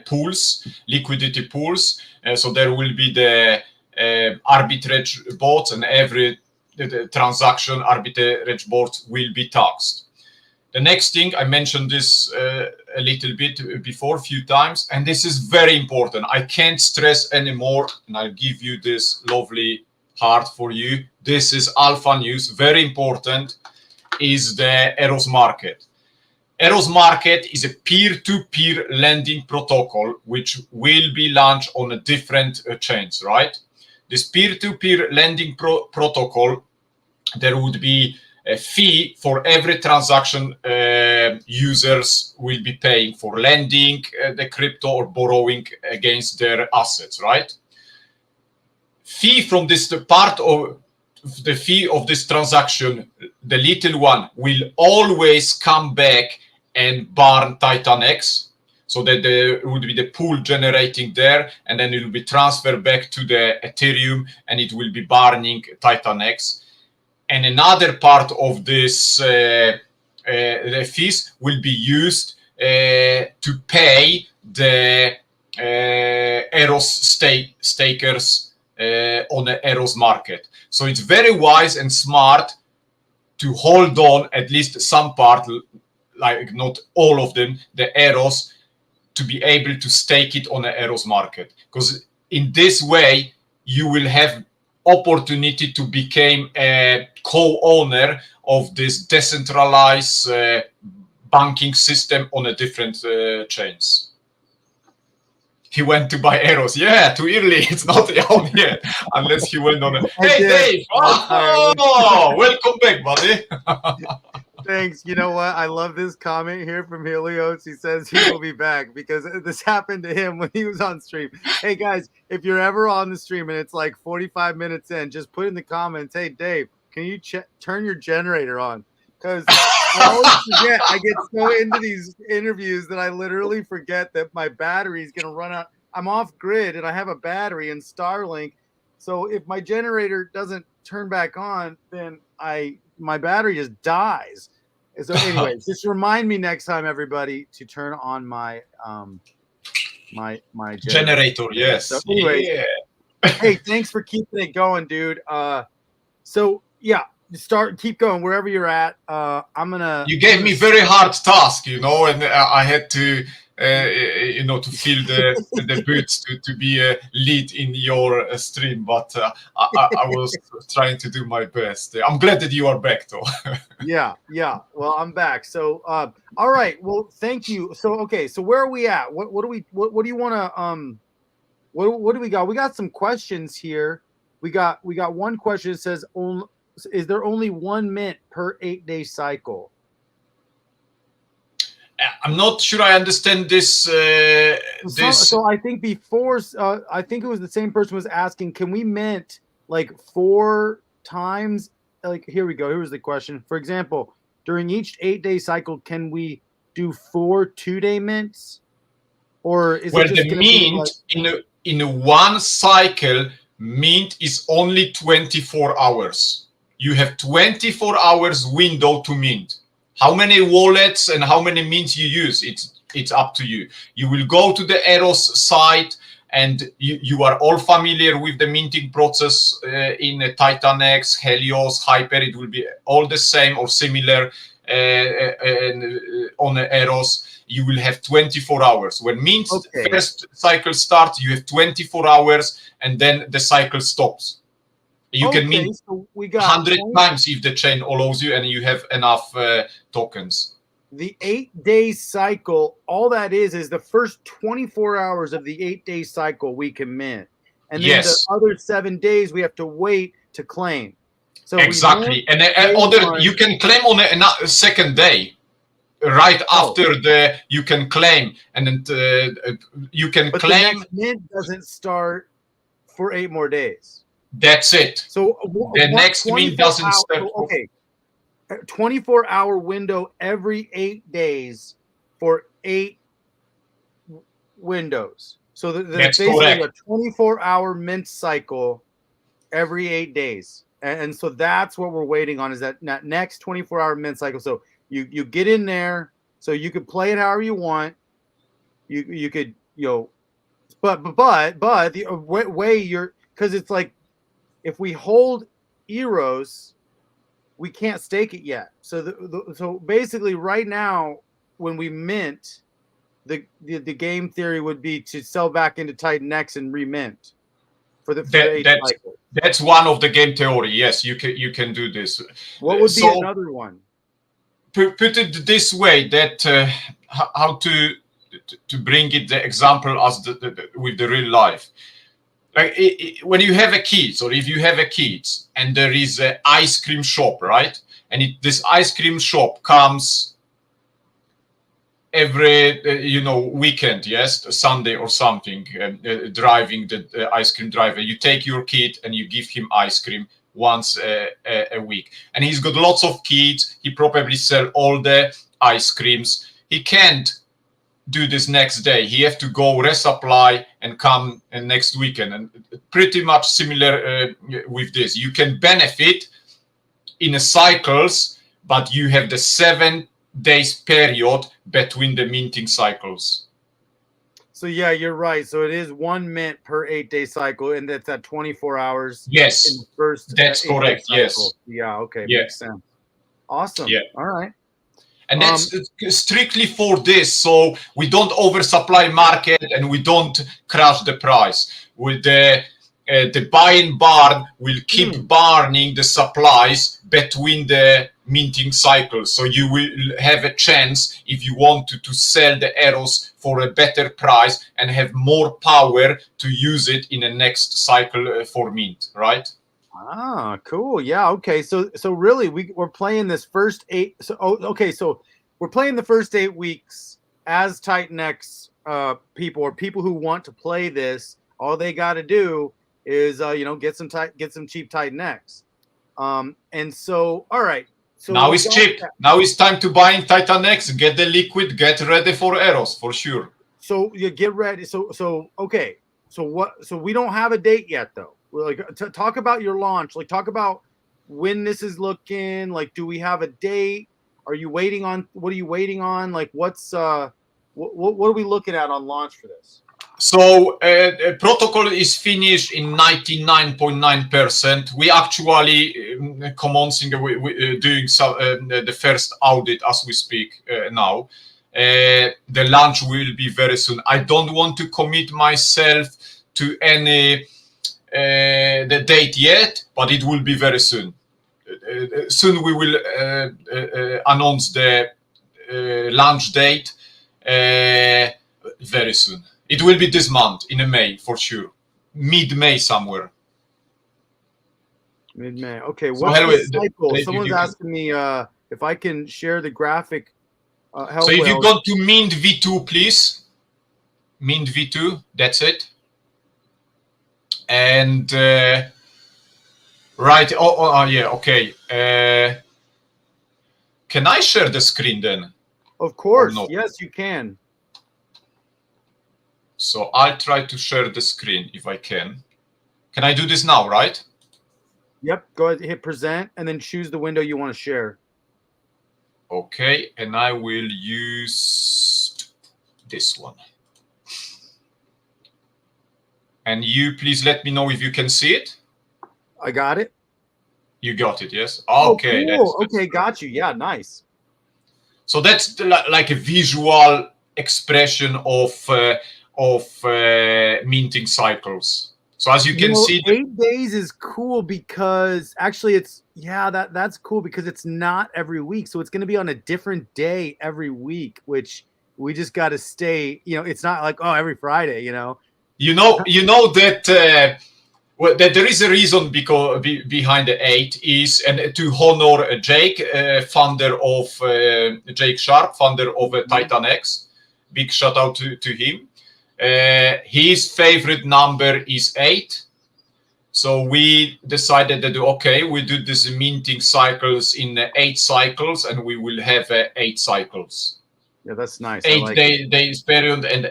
pools, liquidity pools. So there will be the arbitrage bots, and every the transaction arbitrage bot will be taxed. The next thing, I mentioned this a little bit before, a few times, and this is very important. I can't stress anymore, and I'll give you this lovely heart for you. This is alpha news, very important, is the EROS market. EROS market is a peer-to-peer lending protocol, which will be launched on a different chains, right? This peer-to-peer lending protocol, there would be a fee for every transaction users will be paying for lending the crypto or borrowing against their assets, right? Fee from this part of the fee of this transaction, the little one, will always come back and burn Titan X, so that there would be the pool generating there, and then it will be transferred back to the Ethereum, and it will be burning Titan X. And another part of this the fees will be used to pay the EROS stakers on the EROS market. So it's very wise and smart to hold on at least some part, like not all of them, the EROS, to be able to stake it on the EROS market. Because in this way, you will have opportunity to become a co-owner of this decentralized banking system on a different chains. He went to buy EROS. Yeah, too early. It's not out yet, unless he went on a... Hey, Dave! Oh, welcome back, buddy. Thanks. You know what? I love this comment here from Helios. He says he will be back because this happened to him when he was on stream. Hey, guys, if you're ever on the stream and it's like 45 minutes in, just put in the comments, hey, Dave, can you turn your generator on? Because I always forget. I get so into these interviews that I literally forget that my battery is going to run out. I'm off grid and I have a battery in Starlink. So if my generator doesn't turn back on, then my battery just dies. So anyways, just remind me next time, everybody, to turn on my my generator. Yes. So anyways, hey, thanks for keeping it going, dude. So yeah, keep going wherever you're at. You gave me very hard task, you know, and I had to you know, to fill the boots to be a lead in your stream, but I was trying to do my best. I'm glad that you are back, though. Yeah. Well, I'm back. So, all right. Well, thank you. So, okay. So, where are we at? What do you want to what do we got? We got some questions here. We got one question that says, is there only 1 mint per 8-day cycle? I'm not sure I understand this. So I think before, I think it was the same person was asking, can we mint like 4 times? Like, here we go. Here's the question. For example, during each 8-day cycle, can we do 4 2-day mints? Or is it just the mint in one cycle, mint is only 24 hours. You have 24 hours window to mint. How many wallets and how many mints you use, it's up to you. You will go to the EROS site, and you are all familiar with the minting process in Titanex, Helios, Hyper. It will be all the same or similar on EROS. You will have 24 hours. When mint first cycle starts, you have 24 hours, and then the cycle stops. You can mint so we got 100 times if the chain allows you and you have enough tokens. The 8-day cycle, all that is the first 24 hours of the 8-day cycle we can mint. And then the other 7 days we have to wait to claim. So exactly. And you can claim on a second day. Right after you can claim. And then you can claim. The next mint doesn't start for 8 more days. That's it. So the next mint doesn't start. Okay, 24-hour window every 8 days for 8 windows. So that's basically a 24-hour mint cycle every 8 days, and so that's what we're waiting on, is that next 24-hour mint cycle. So you get in there, so you could play it however you want. You could but the way you're, because it's like, if we hold EROS, we can't stake it yet. So basically, right now, when we mint, the game theory would be to sell back into Titanex and remint for the cycle. That's one of the game theory. Yes, you can do this. What would be another one? Put it this way: that how to bring it the example as with the real life. Like when you have a kids, or if you have a kids, and there is an ice cream shop, right? And this ice cream shop comes every weekend, yes, Sunday or something, driving the ice cream driver. You take your kid and you give him ice cream once a week, and he's got lots of kids. He probably sell all the ice creams. He can't do this next day. He have to go resupply and come next weekend. And pretty much similar with this. You can benefit in cycles, but you have the 7 days period between the minting cycles. So yeah, you're right. So it is 1 mint per 8-day cycle, and that's at 24 hours. Yes, in the first that's correct. Yes. Yeah. Okay. Yeah. Makes sense. Awesome. Yeah. All right. And that's strictly for this, so we don't oversupply market and we don't crash the price. With the the buying barn will keep burning the supplies between the minting cycles. So you will have a chance, if you want to sell the EROS for a better price and have more power to use it in the next cycle for mint, right? Ah, cool. Yeah. Okay. So really, we're playing this first 8. So okay. So we're playing the first 8 weeks as Titan X people, or people who want to play this. All they got to do is get some cheap Titan X. And so all right. So now it's cheap. Now it's time to buy in Titan X. Get the liquid. Get ready for EROS for sure. So you get ready. So okay. So what? So we don't have a date yet, though. We're like, talk about your launch. Like, talk about when this is looking. Like, do we have a date? Are you waiting on? What are you waiting on? Like, what's what are we looking at on launch for this? So protocol is finished in 99.9%. We actually commencing doing some, the first audit as we speak now. The launch will be very soon. I don't want to commit myself to any the date yet, but it will be very soon. Soon we will announce the launch date. Very soon. It will be this month, in May for sure, mid-May somewhere. Mid-May. Okay. What's the cycle? Someone's asking me if I can share the graphic. So if you go to Mint V2, please. Mint V2, that's it. And right, yeah, okay. Can I share the screen then? Of course, yes, you can. So I'll try to share the screen if I can. Can I do this now, right? Yep, go ahead, hit present, and then choose the window you want to share. Okay, and I will use this one. And you please let me know if you can see it. I got it. You got it, yes? Okay. Oh, cool. Okay, got you. Yeah, nice. So that's like a visual expression of minting cycles. So as you can see, 8 days is cool because actually that's cool because it's not every week. So it's going to be on a different day every week, which we just got to stay, it's not like, oh, every Friday, You know that well, there is a reason behind the 8 is, and to honor Jake, founder of Jake Sharp, founder of Titan X. Big shout out to him. His favorite number is 8. So we decided that, okay, we do this minting cycles in 8 cycles, and we will have 8 cycles. Yeah, that's nice. 8 days period and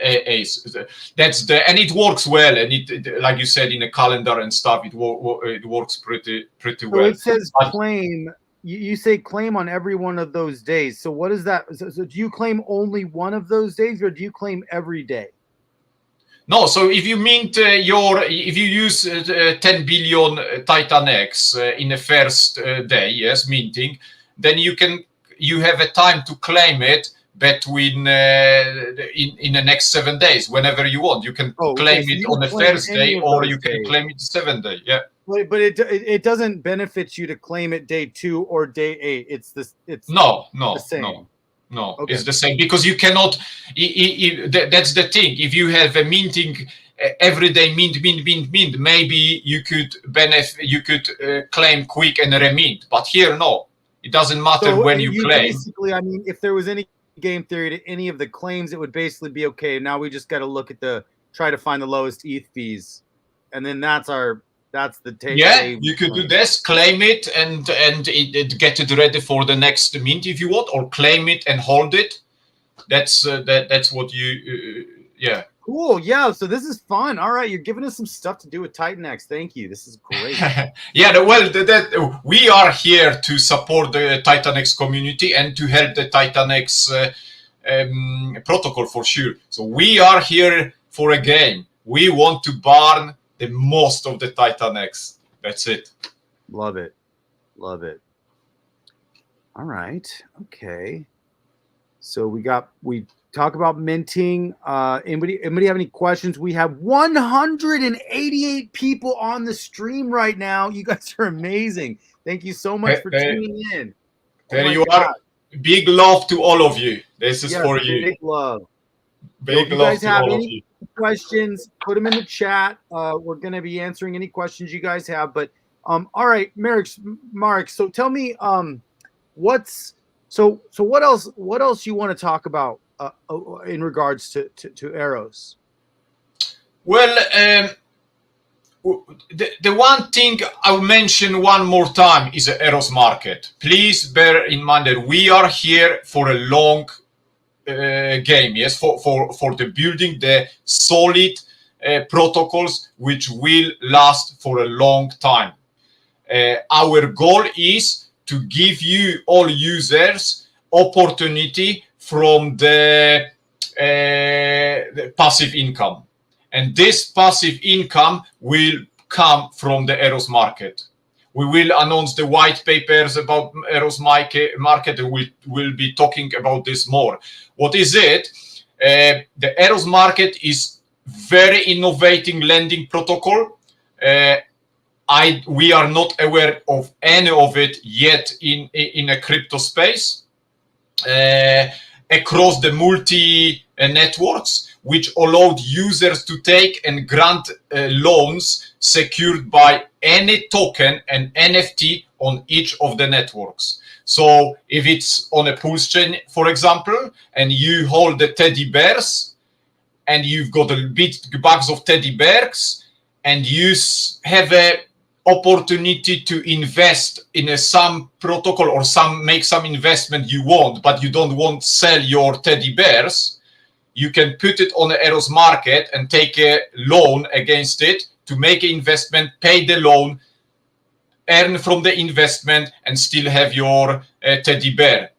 that's and it works well, and it like you said in the calendar and stuff, it works pretty well. It says claim. You say claim on every one of those days. So what is that? So do you claim only one of those days, or do you claim every day? No, so if you mint if you use 10 billion Titan X in the first day, yes, minting, then you have a time to claim it between in the next 7 days, whenever you want. You can claim it on the first day, or you can claim it the 7th day. Yeah. But it doesn't benefit you to claim it day 2 or day 8. It's the same. No, okay. It's the same, because you cannot. That's the thing. If you have a minting every day, mint, maybe you could benefit. You could claim quick and remint. But here, no. It doesn't matter when you claim. Basically, I mean, if there was any game theory to any of the claims, it would basically be okay. Now we just got to look at try to find the lowest ETH fees, and then that's the take. Yeah, you could do this, claim it, and get it ready for the next mint if you want, or claim it and hold it. That's what you yeah. Cool. Yeah. So this is fun. All right, you're giving us some stuff to do with Titan X. Thank you. This is great. Yeah. Well, we are here to support the Titan X community and to help the Titan X protocol for sure. So we are here for a game. We want to burn the most of the Titan X. That's it. Love it. Love it. All right. Okay. So we talk about minting. Anybody have any questions? We have 188 people on the stream right now. You guys are amazing. Thank you so much for tuning in. There you are. Big love to all of you. This is for you. Big love. Big if you love guys to have all of any you. questions, put them in the chat. We're going to be answering any questions you guys have. But all right, Mark. So tell me, what else you want to talk about in regards to EROS? Well, the one thing I'll mention one more time is the EROS market. Please bear in mind that we are here for a long game, yes, for the building the solid protocols which will last for a long time. Our goal is to give you all users opportunity from the passive income, and this passive income will come from the EROS market. We will announce the white papers about EROS market, and we'll be talking about this more. What is it? The EROS market is very innovating lending protocol. We are not aware of any of it yet in a crypto space across the multi networks, which allowed users to take and grant loans secured by any token and NFT on each of the networks. So if it's on a Pulse chain, for example, and you hold the teddy bears and you've got a big bags of teddy bears and you have a opportunity to invest in some protocol or make some investment you want, but you don't want to sell your teddy bears, you can put it on the EROS market and take a loan against it to make an investment, pay the loan, earn from the investment, and still have your teddy bear.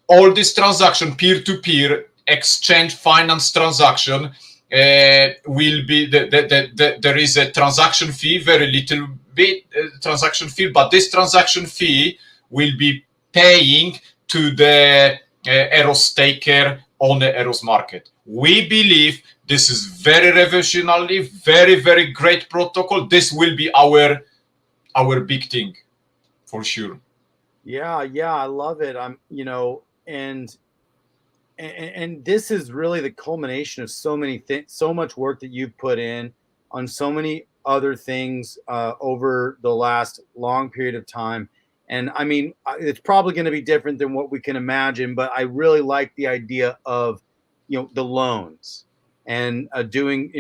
All this transaction, peer-to-peer exchange finance transaction, will be there is a transaction fee, very little bit transaction fee, but this transaction fee will be paying to the EROS staker on the EROS market. We believe this is very revolutionary, very, very great protocol. This will be our big thing for sure. Yeah, I love it. And this is really the culmination of so many things, so much work that you've put in on so many other things over the last long period of time. And I mean, it's probably going to be different than what we can imagine, but I really like the idea of, the loans and doing,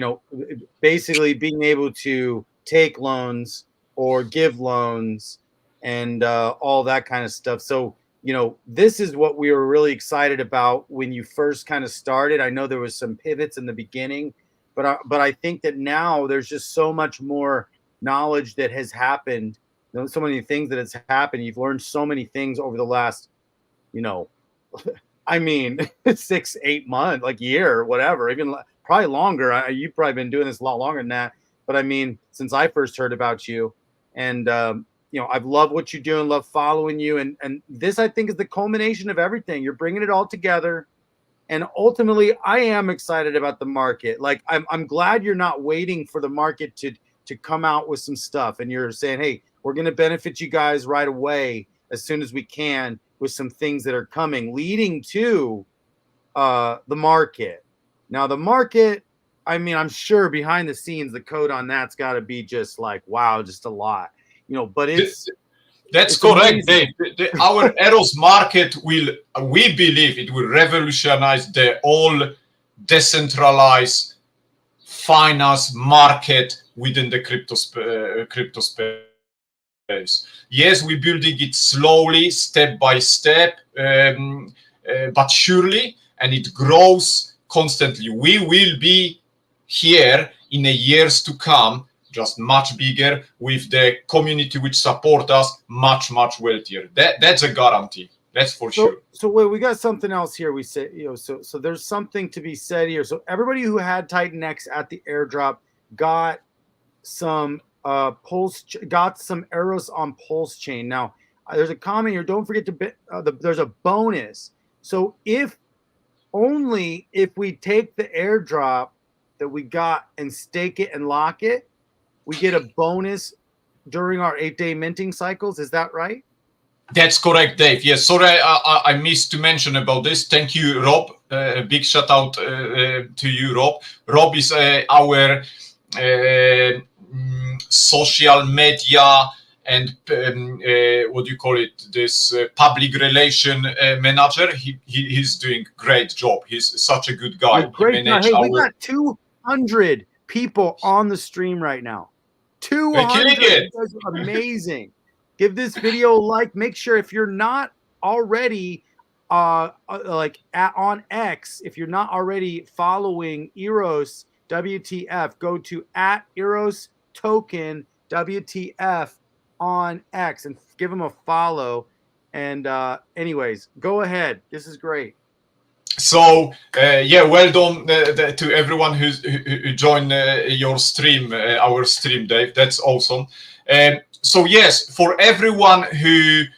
basically being able to take loans or give loans and all that kind of stuff. So, this is what we were really excited about when you first kind of started. I know there was some pivots in the beginning, but I think that now there's just so much more knowledge that has happened. So many things that has happened. You've learned so many things over the last, I mean, 6-8 months, like year, whatever, even probably longer. You've probably been doing this a lot longer than that. But I mean, since I first heard about you, and I've loved what you're doing, love following you. And this, I think, is the culmination of everything. You're bringing it all together. And ultimately, I am excited about the market. Like, I'm glad you're not waiting for the market to come out with some stuff. And you're saying, hey, we're going to benefit you guys right away as soon as we can with some things that are coming, leading to the market. Now, the market, I mean, I'm sure behind the scenes, the code on that's got to be just like, wow, just a lot. But that's correct, Dave. Our EROS market we believe it will revolutionize the all decentralized finance market within the crypto space. Yes, we're building it slowly, step by step, but surely, and it grows constantly. We will be here in the years to come, just much bigger, with the community which support us much wealthier. That's a guarantee. That's for sure. So wait, we got something else here. We said, so there's something to be said here. So everybody who had Titan X at the airdrop got some got some EROS on Pulse chain. Now there's a comment here. Don't forget to there's a bonus So only if we take the airdrop that we got and stake it and lock it, we get a bonus during our 8-day minting cycles. Is that right? That's correct, Dave. Yes, sorry, I missed to mention about this. Thank you, Rob. A big shout out to you, Rob. Rob is our social media and what do you call it? This public relation manager. He's doing great job. He's such a good guy. Great. Hey, we got 200 people on the stream right now. 200. You guys are amazing. Give this video a like. Make sure if you're not already on X, if you're not already following EROS WTF, go to @EROS token WTF on X and give them a follow. And anyways, go ahead. This is great. So yeah, well done to everyone who joined your stream, our stream, Dave. That's awesome. So yes, for everyone who's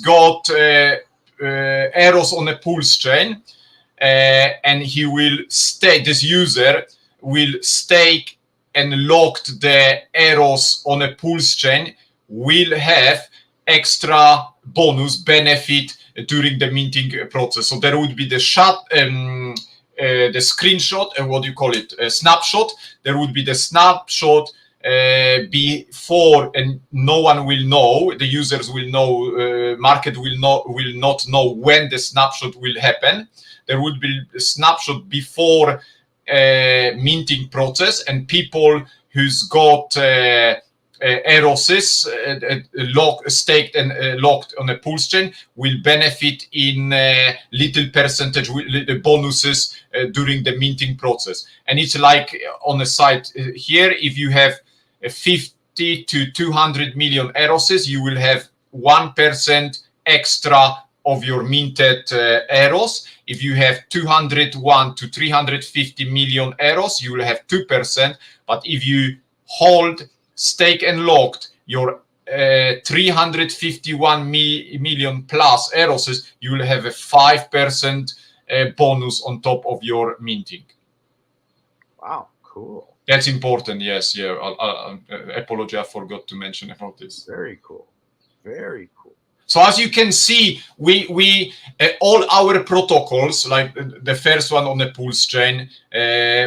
got EROS on a Pulse chain, and he will stake. This user will stake and locked the EROS on a Pulse chain. Will have extra bonus benefit during the minting process. So there would be the the screenshot, and what do you call it? A snapshot. There would be the snapshot before, and no one will know. The users will know. Market will not know when the snapshot will happen. There would be a snapshot before minting process, and people who's got EROSs staked and locked on a Pulse chain will benefit in little percentage bonuses during the minting process. And it's like on the site here, if you have 50 to 200 million EROSs, you will have 1% extra of your minted EROS. If you have 201 to 350 million EROS, you will have 2%. But if you hold, stake and locked your 351 million plus EROSs, you will have a 5% bonus on top of your minting. Wow, cool. That's important. Yes, yeah. Apology, I forgot to mention about this. Very cool. Very cool. So as you can see, we all our protocols, like the first one on the Pulse chain,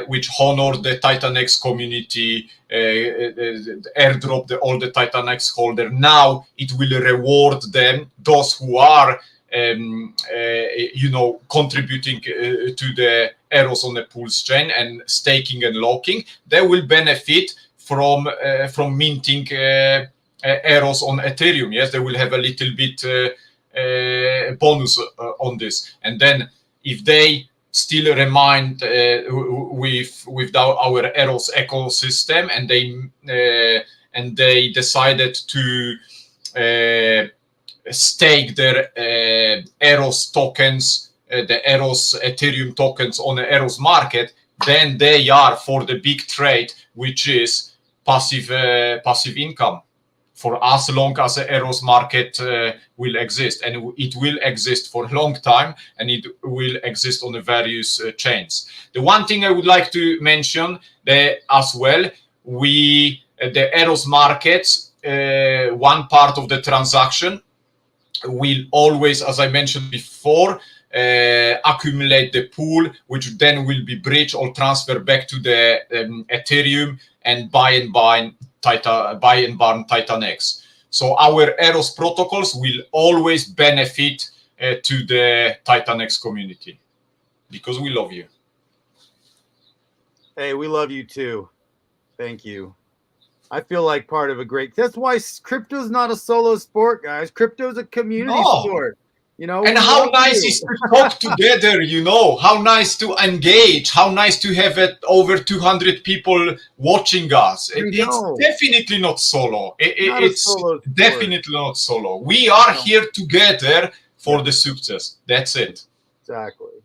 which honor the Titanex community, airdrop all the Titanex holder. Now it will reward them, those who are contributing to the EROS on the Pulse chain and staking and locking. They will benefit from minting EROS on Ethereum. Yes, they will have a little bit bonus on this. And then if they still remain with our EROS ecosystem, and they decided to stake their EROS tokens, the EROS Ethereum tokens on the EROS market, then they are for the big trade, which is passive income for as long as the EROS market will exist. And it will exist for a long time, and it will exist on the various chains. The one thing I would like to mention as well, the EROS markets, one part of the transaction will always, as I mentioned before, accumulate the pool, which then will be bridged or transferred back to the Ethereum and buy and burn Titanex. So our EROS protocols will always benefit to the Titanex community, because we love you. Hey, we love you too. Thank you. I feel like part of a great. That's why crypto's not a solo sport, guys. Crypto's a community sport. You know, and how nice is to talk together, how nice to engage, how nice to have over 200 people watching us. It's definitely not solo. It's definitely not solo. We are here together for the success. That's it. Exactly.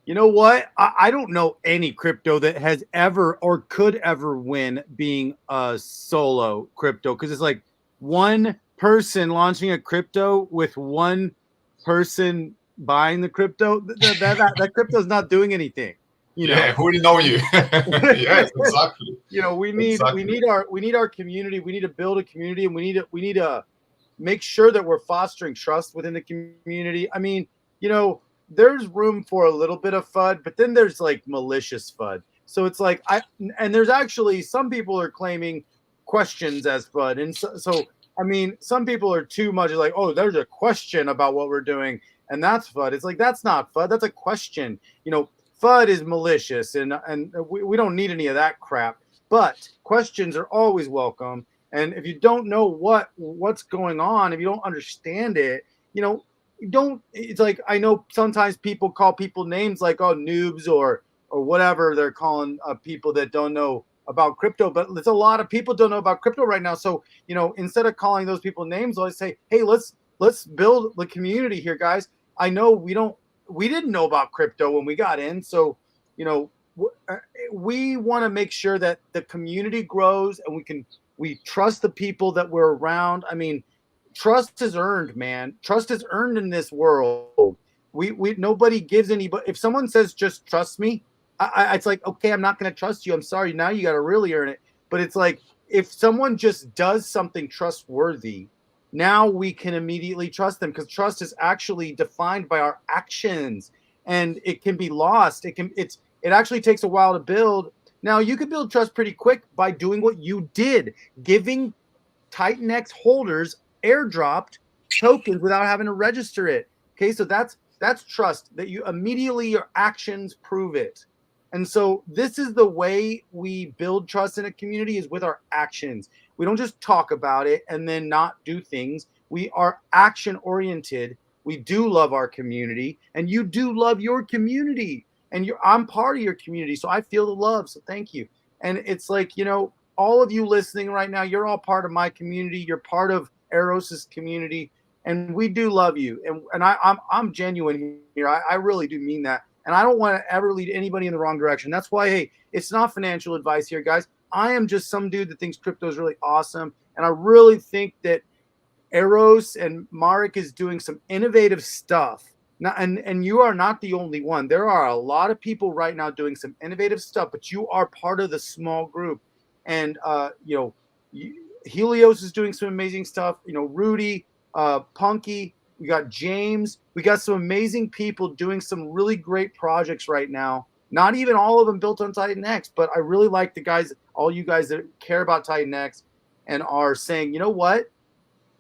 You know what? I don't know any crypto that has ever or could ever win being a solo crypto, because it's like one person launching a crypto with one person buying the crypto, that crypto is not doing anything. You know, yeah, who will know you? Yes, exactly. you know, we need our community. We need to build a community, and we need to make sure that we're fostering trust within the community. I mean, you know, there's room for a little bit of FUD, but then there's like malicious FUD. So it's like and there's actually some people are claiming questions as FUD, and so I mean, some people are too much like, oh, there's a question about what we're doing, and that's FUD. It's like, that's not FUD. That's a question. You know, FUD is malicious, and we don't need any of that crap. But questions are always welcome. And if you don't know what's going on, if you don't understand it, you know, it's like, I know sometimes people call people names like, oh, noobs or whatever they're calling people that don't know about crypto, but there's a lot of people don't know about crypto right now. So, you know, instead of calling those people names, let's say, hey, let's build the community here, guys. I know we didn't know about crypto when we got in. So, you know, we want to make sure that the community grows and we trust the people that we're around. I mean, trust is earned, man. Trust is earned in this world. We nobody gives anybody. If someone says just trust me, it's like, okay, I'm not going to trust you. I'm sorry. Now you got to really earn it. But it's like, if someone just does something trustworthy, now we can immediately trust them, because trust is actually defined by our actions, and it can be lost. It actually takes a while to build. Now you could build trust pretty quick by doing what you did, giving TitanX holders airdropped tokens without having to register it. Okay, so that's trust, that you immediately, your actions prove it. And so this is the way we build trust in a community, is with our actions. We don't just talk about it and then not do things. We are action oriented. We do love our community, and you do love your community, and I'm part of your community. So I feel the love. So thank you. And it's like, you know, all of you listening right now, you're all part of my community. You're part of EROS's community, and we do love you. And I'm genuine here. I really do mean that. And I don't want to ever lead anybody in the wrong direction. That's why, hey, it's not financial advice here, guys. I am just some dude that thinks crypto is really awesome. And I really think that EROS and Marek is doing some innovative stuff. Now, and you are not the only one. There are a lot of people right now doing some innovative stuff, but you are part of the small group. And, you know, Helios is doing some amazing stuff. You know, Rudy, Punky, we got James. We got some amazing people doing some really great projects right now. Not even all of them built on TitanX, but I really like the guys, all you guys that care about TitanX and are saying, you know what?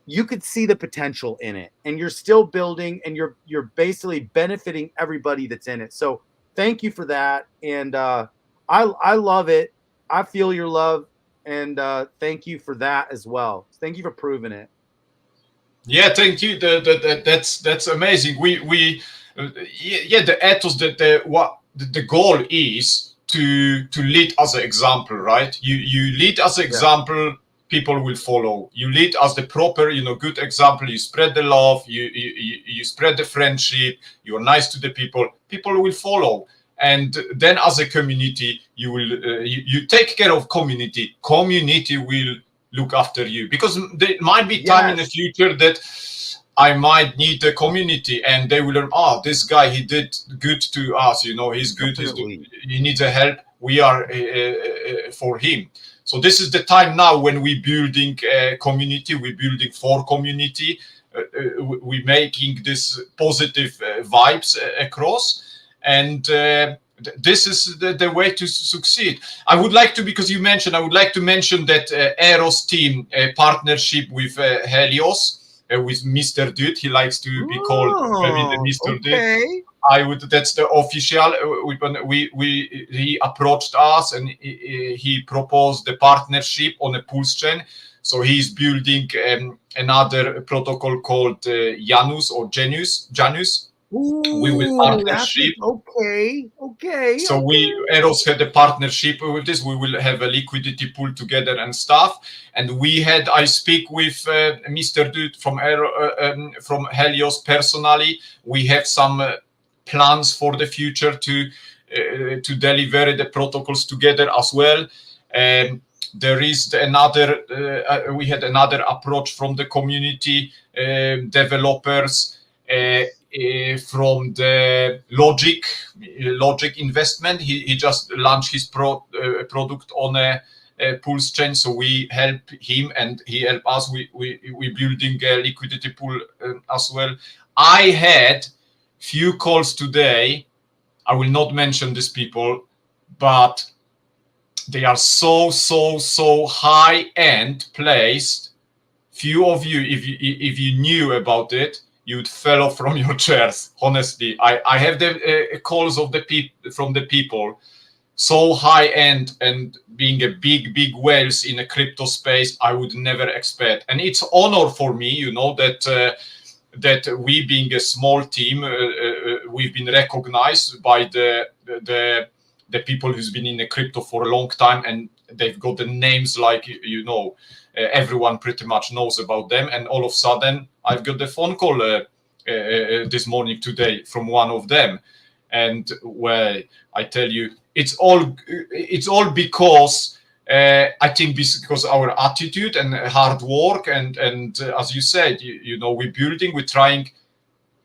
You could see the potential in it, and you're still building, and you're basically benefiting everybody that's in it. So thank you for that. And I love it. I feel your love, and thank you for that as well. Thank you for proving it. Yeah, thank you. That's amazing. Yeah, the ethos, the goal is to lead as an example, right? You lead as an example, people will follow. You lead as the proper, you know, good example. You spread the love. You spread the friendship. You're nice to the people. People will follow. And then, as a community, you will you take care of community. Community will look after you, because there might be time in the future that I might need a community, and they will learn, oh, this guy, he did good to us, you know, he's good, he needs a help, we are for him. So this is the time now when we're building a community, we're building for community, we're making this positive vibes across, and this is the way to succeed. I would like to, because you mentioned, I would like to mention that EROS team partnership with Helios, with Mr. Dude. He likes to be called maybe the Mr. Dude. That's the official. He approached us, and he proposed the partnership on a pulse chain. So he's building another protocol called Janus or Janus. We will partnership. Okay. So EROS had a partnership with this. We will have a liquidity pool together and stuff. And I speak with Mr. Dude from Helios personally. We have some plans for the future to deliver the protocols together as well. There is we had another approach from the community developers. from the Logic investment. He just launched his product on a pools chain, so we help him and he help us. We building a liquidity pool as well. I had few calls today. I will not mention these people, but they are so high end placed. Few of you, if you knew about it, you'd fell off from your chairs. Honestly, I have the calls of the from the people so high end and being a big whales in a crypto space. I would never expect, and it's honor for me, you know, that we being a small team, we've been recognized by the people who's been in the crypto for a long time, and they've got the names like, you know, everyone pretty much knows about them. And all of a sudden, I've got the phone call this morning today from one of them, and well, I tell you, it's all because I think because our attitude and hard work and as you said, you know, we're trying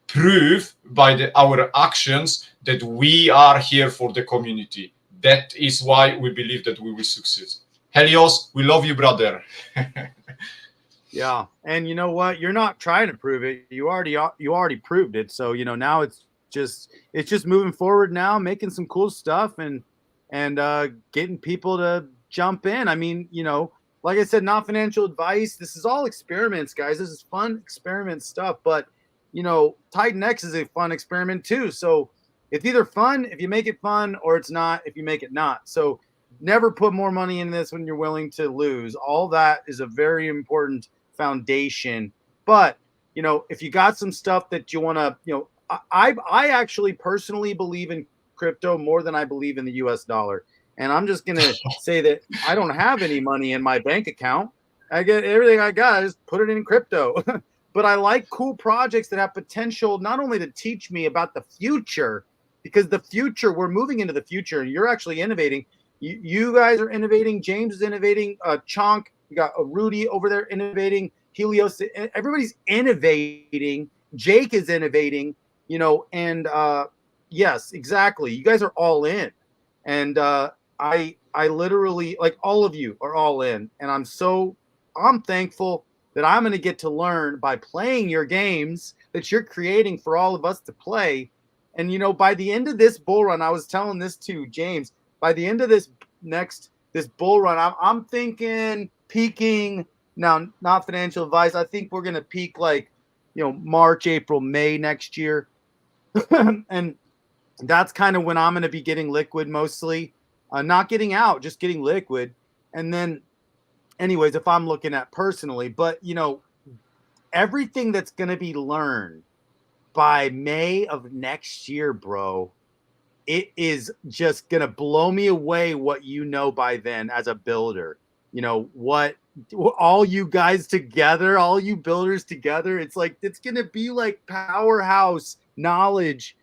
prove by our actions that we are here for the community. That is why we believe that we will succeed. Helios, we love you, brother. Yeah, and you know what? You're not trying to prove it. You already proved it. So, you know, now it's just moving forward now, making some cool stuff and getting people to jump in. I mean, you know, like I said, not financial advice. This is all experiments, guys. This is fun experiment stuff. But, you know, Titan X is a fun experiment too. So it's either fun if you make it fun, or it's not if you make it not. So never put more money in this when you're willing to lose. All that is a very important foundation. But, you know, if you got some stuff that you want to, you know, I actually personally believe in crypto more than I believe in the US dollar. And I'm just going to say that I don't have any money in my bank account. I get everything I got, I just put it in crypto. But I like cool projects that have potential not only to teach me about the future, because the future, we're moving into the future and you're actually innovating. You guys are innovating. James is innovating. Chonk, you got Rudy over there innovating. Helios, everybody's innovating. Jake is innovating, you know, and yes, exactly. You guys are all in. And I literally, like, all of you are all in. And I'm thankful that I'm going to get to learn by playing your games that you're creating for all of us to play. And, you know, by the end of this bull run, I was telling this to James, by the end of this bull run, I'm thinking peaking. Now, not financial advice. I think we're going to peak like, you know, March, April, May next year. And that's kind of when I'm going to be getting liquid mostly. Not getting out, just getting liquid. And then, anyways, if I'm looking at personally, but, you know, everything that's going to be learned by May of next year, bro, it is just going to blow me away what you know by then as a builder. You know, what all you guys together, all you builders together, it's like, it's going to be like powerhouse knowledge.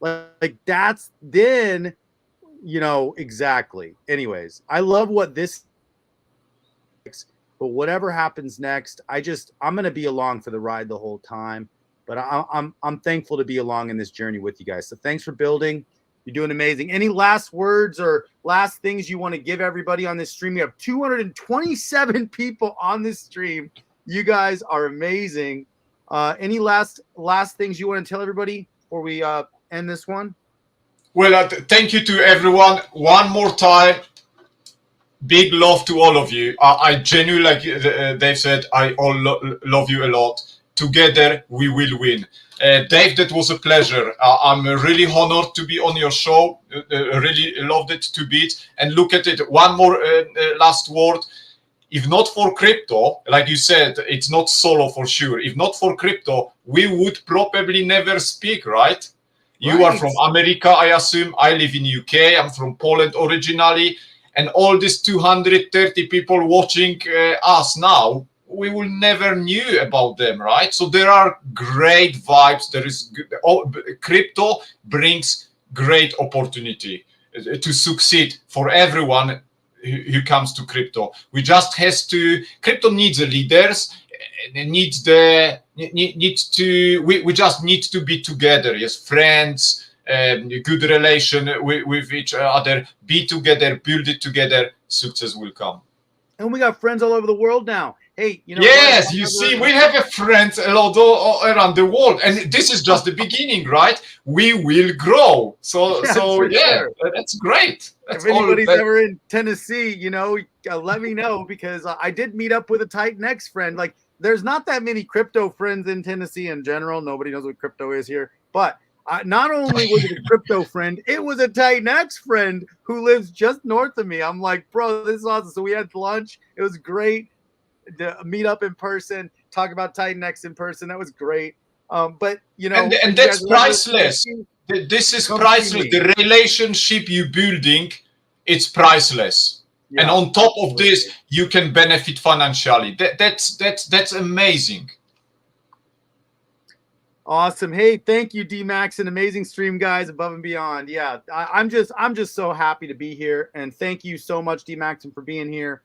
Like that's then, you know, exactly. Anyways, I love what this, but whatever happens next, I'm going to be along for the ride the whole time. But I'm thankful to be along in this journey with you guys. So thanks for building. You're doing amazing. Any last words or last things you want to give everybody on this stream? We have 227 people on this stream. You guys are amazing. Any last things you want to tell everybody before we end this one? Well, thank you to everyone one more time. Big love to all of you. I genuinely, like Dave said, I love you a lot. Together we will win. Dave, that was a pleasure. I'm really honored to be on your show. Really loved it to bits. And look at it. One more last word. If not for crypto, like you said, it's not solo for sure. If not for crypto, we would probably never speak, right? You are from America, I assume. I live in UK. I'm from Poland originally. And all these 230 people watching us now, we will never knew about them, right? So there are great vibes. There is crypto brings great opportunity to succeed for everyone who comes to crypto. We just crypto needs leaders. we just need to be together, yes, friends, good relation with each other, be together, build it together, success will come. And we got friends all over the world now. Hey, you know Yes, what? you see, we have a friends a lot around the world, and this is just the beginning, right? We will grow. So Yes, so for yeah, sure. that's great. That's If anybody's all. ever in Tennessee, you know, let me know, because I did meet up with a Titan X friend. Like, there's not that many crypto friends in Tennessee in general. Nobody knows what crypto is here. But not only was it a crypto friend, it was a Titan X friend who lives just north of me. I'm like, bro, this is awesome. So we had lunch. It was great to meet up in person, talk about Titan X in person. That was great. But you know, And if you that's guys are ever in priceless. Tennessee, This is come see priceless. me. The relationship you building, it's priceless. And Yeah, on top of absolutely. this, you can benefit financially. That's amazing. Awesome. Hey, thank you, D-Max. An amazing stream, guys, above and beyond. Yeah, I'm just so happy to be here. And thank you so much, D-Max, for being here.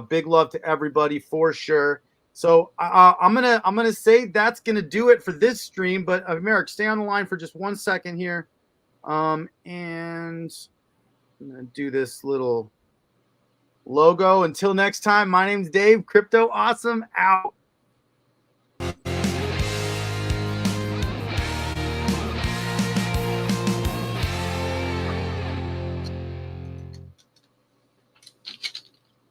Big love to everybody for sure. So I'm gonna say that's gonna do it for this stream. But Merrick, stay on the line for just 1 second here. And I'm gonna do this little logo. Until next time, my name's Dave. Crypto Awesome out.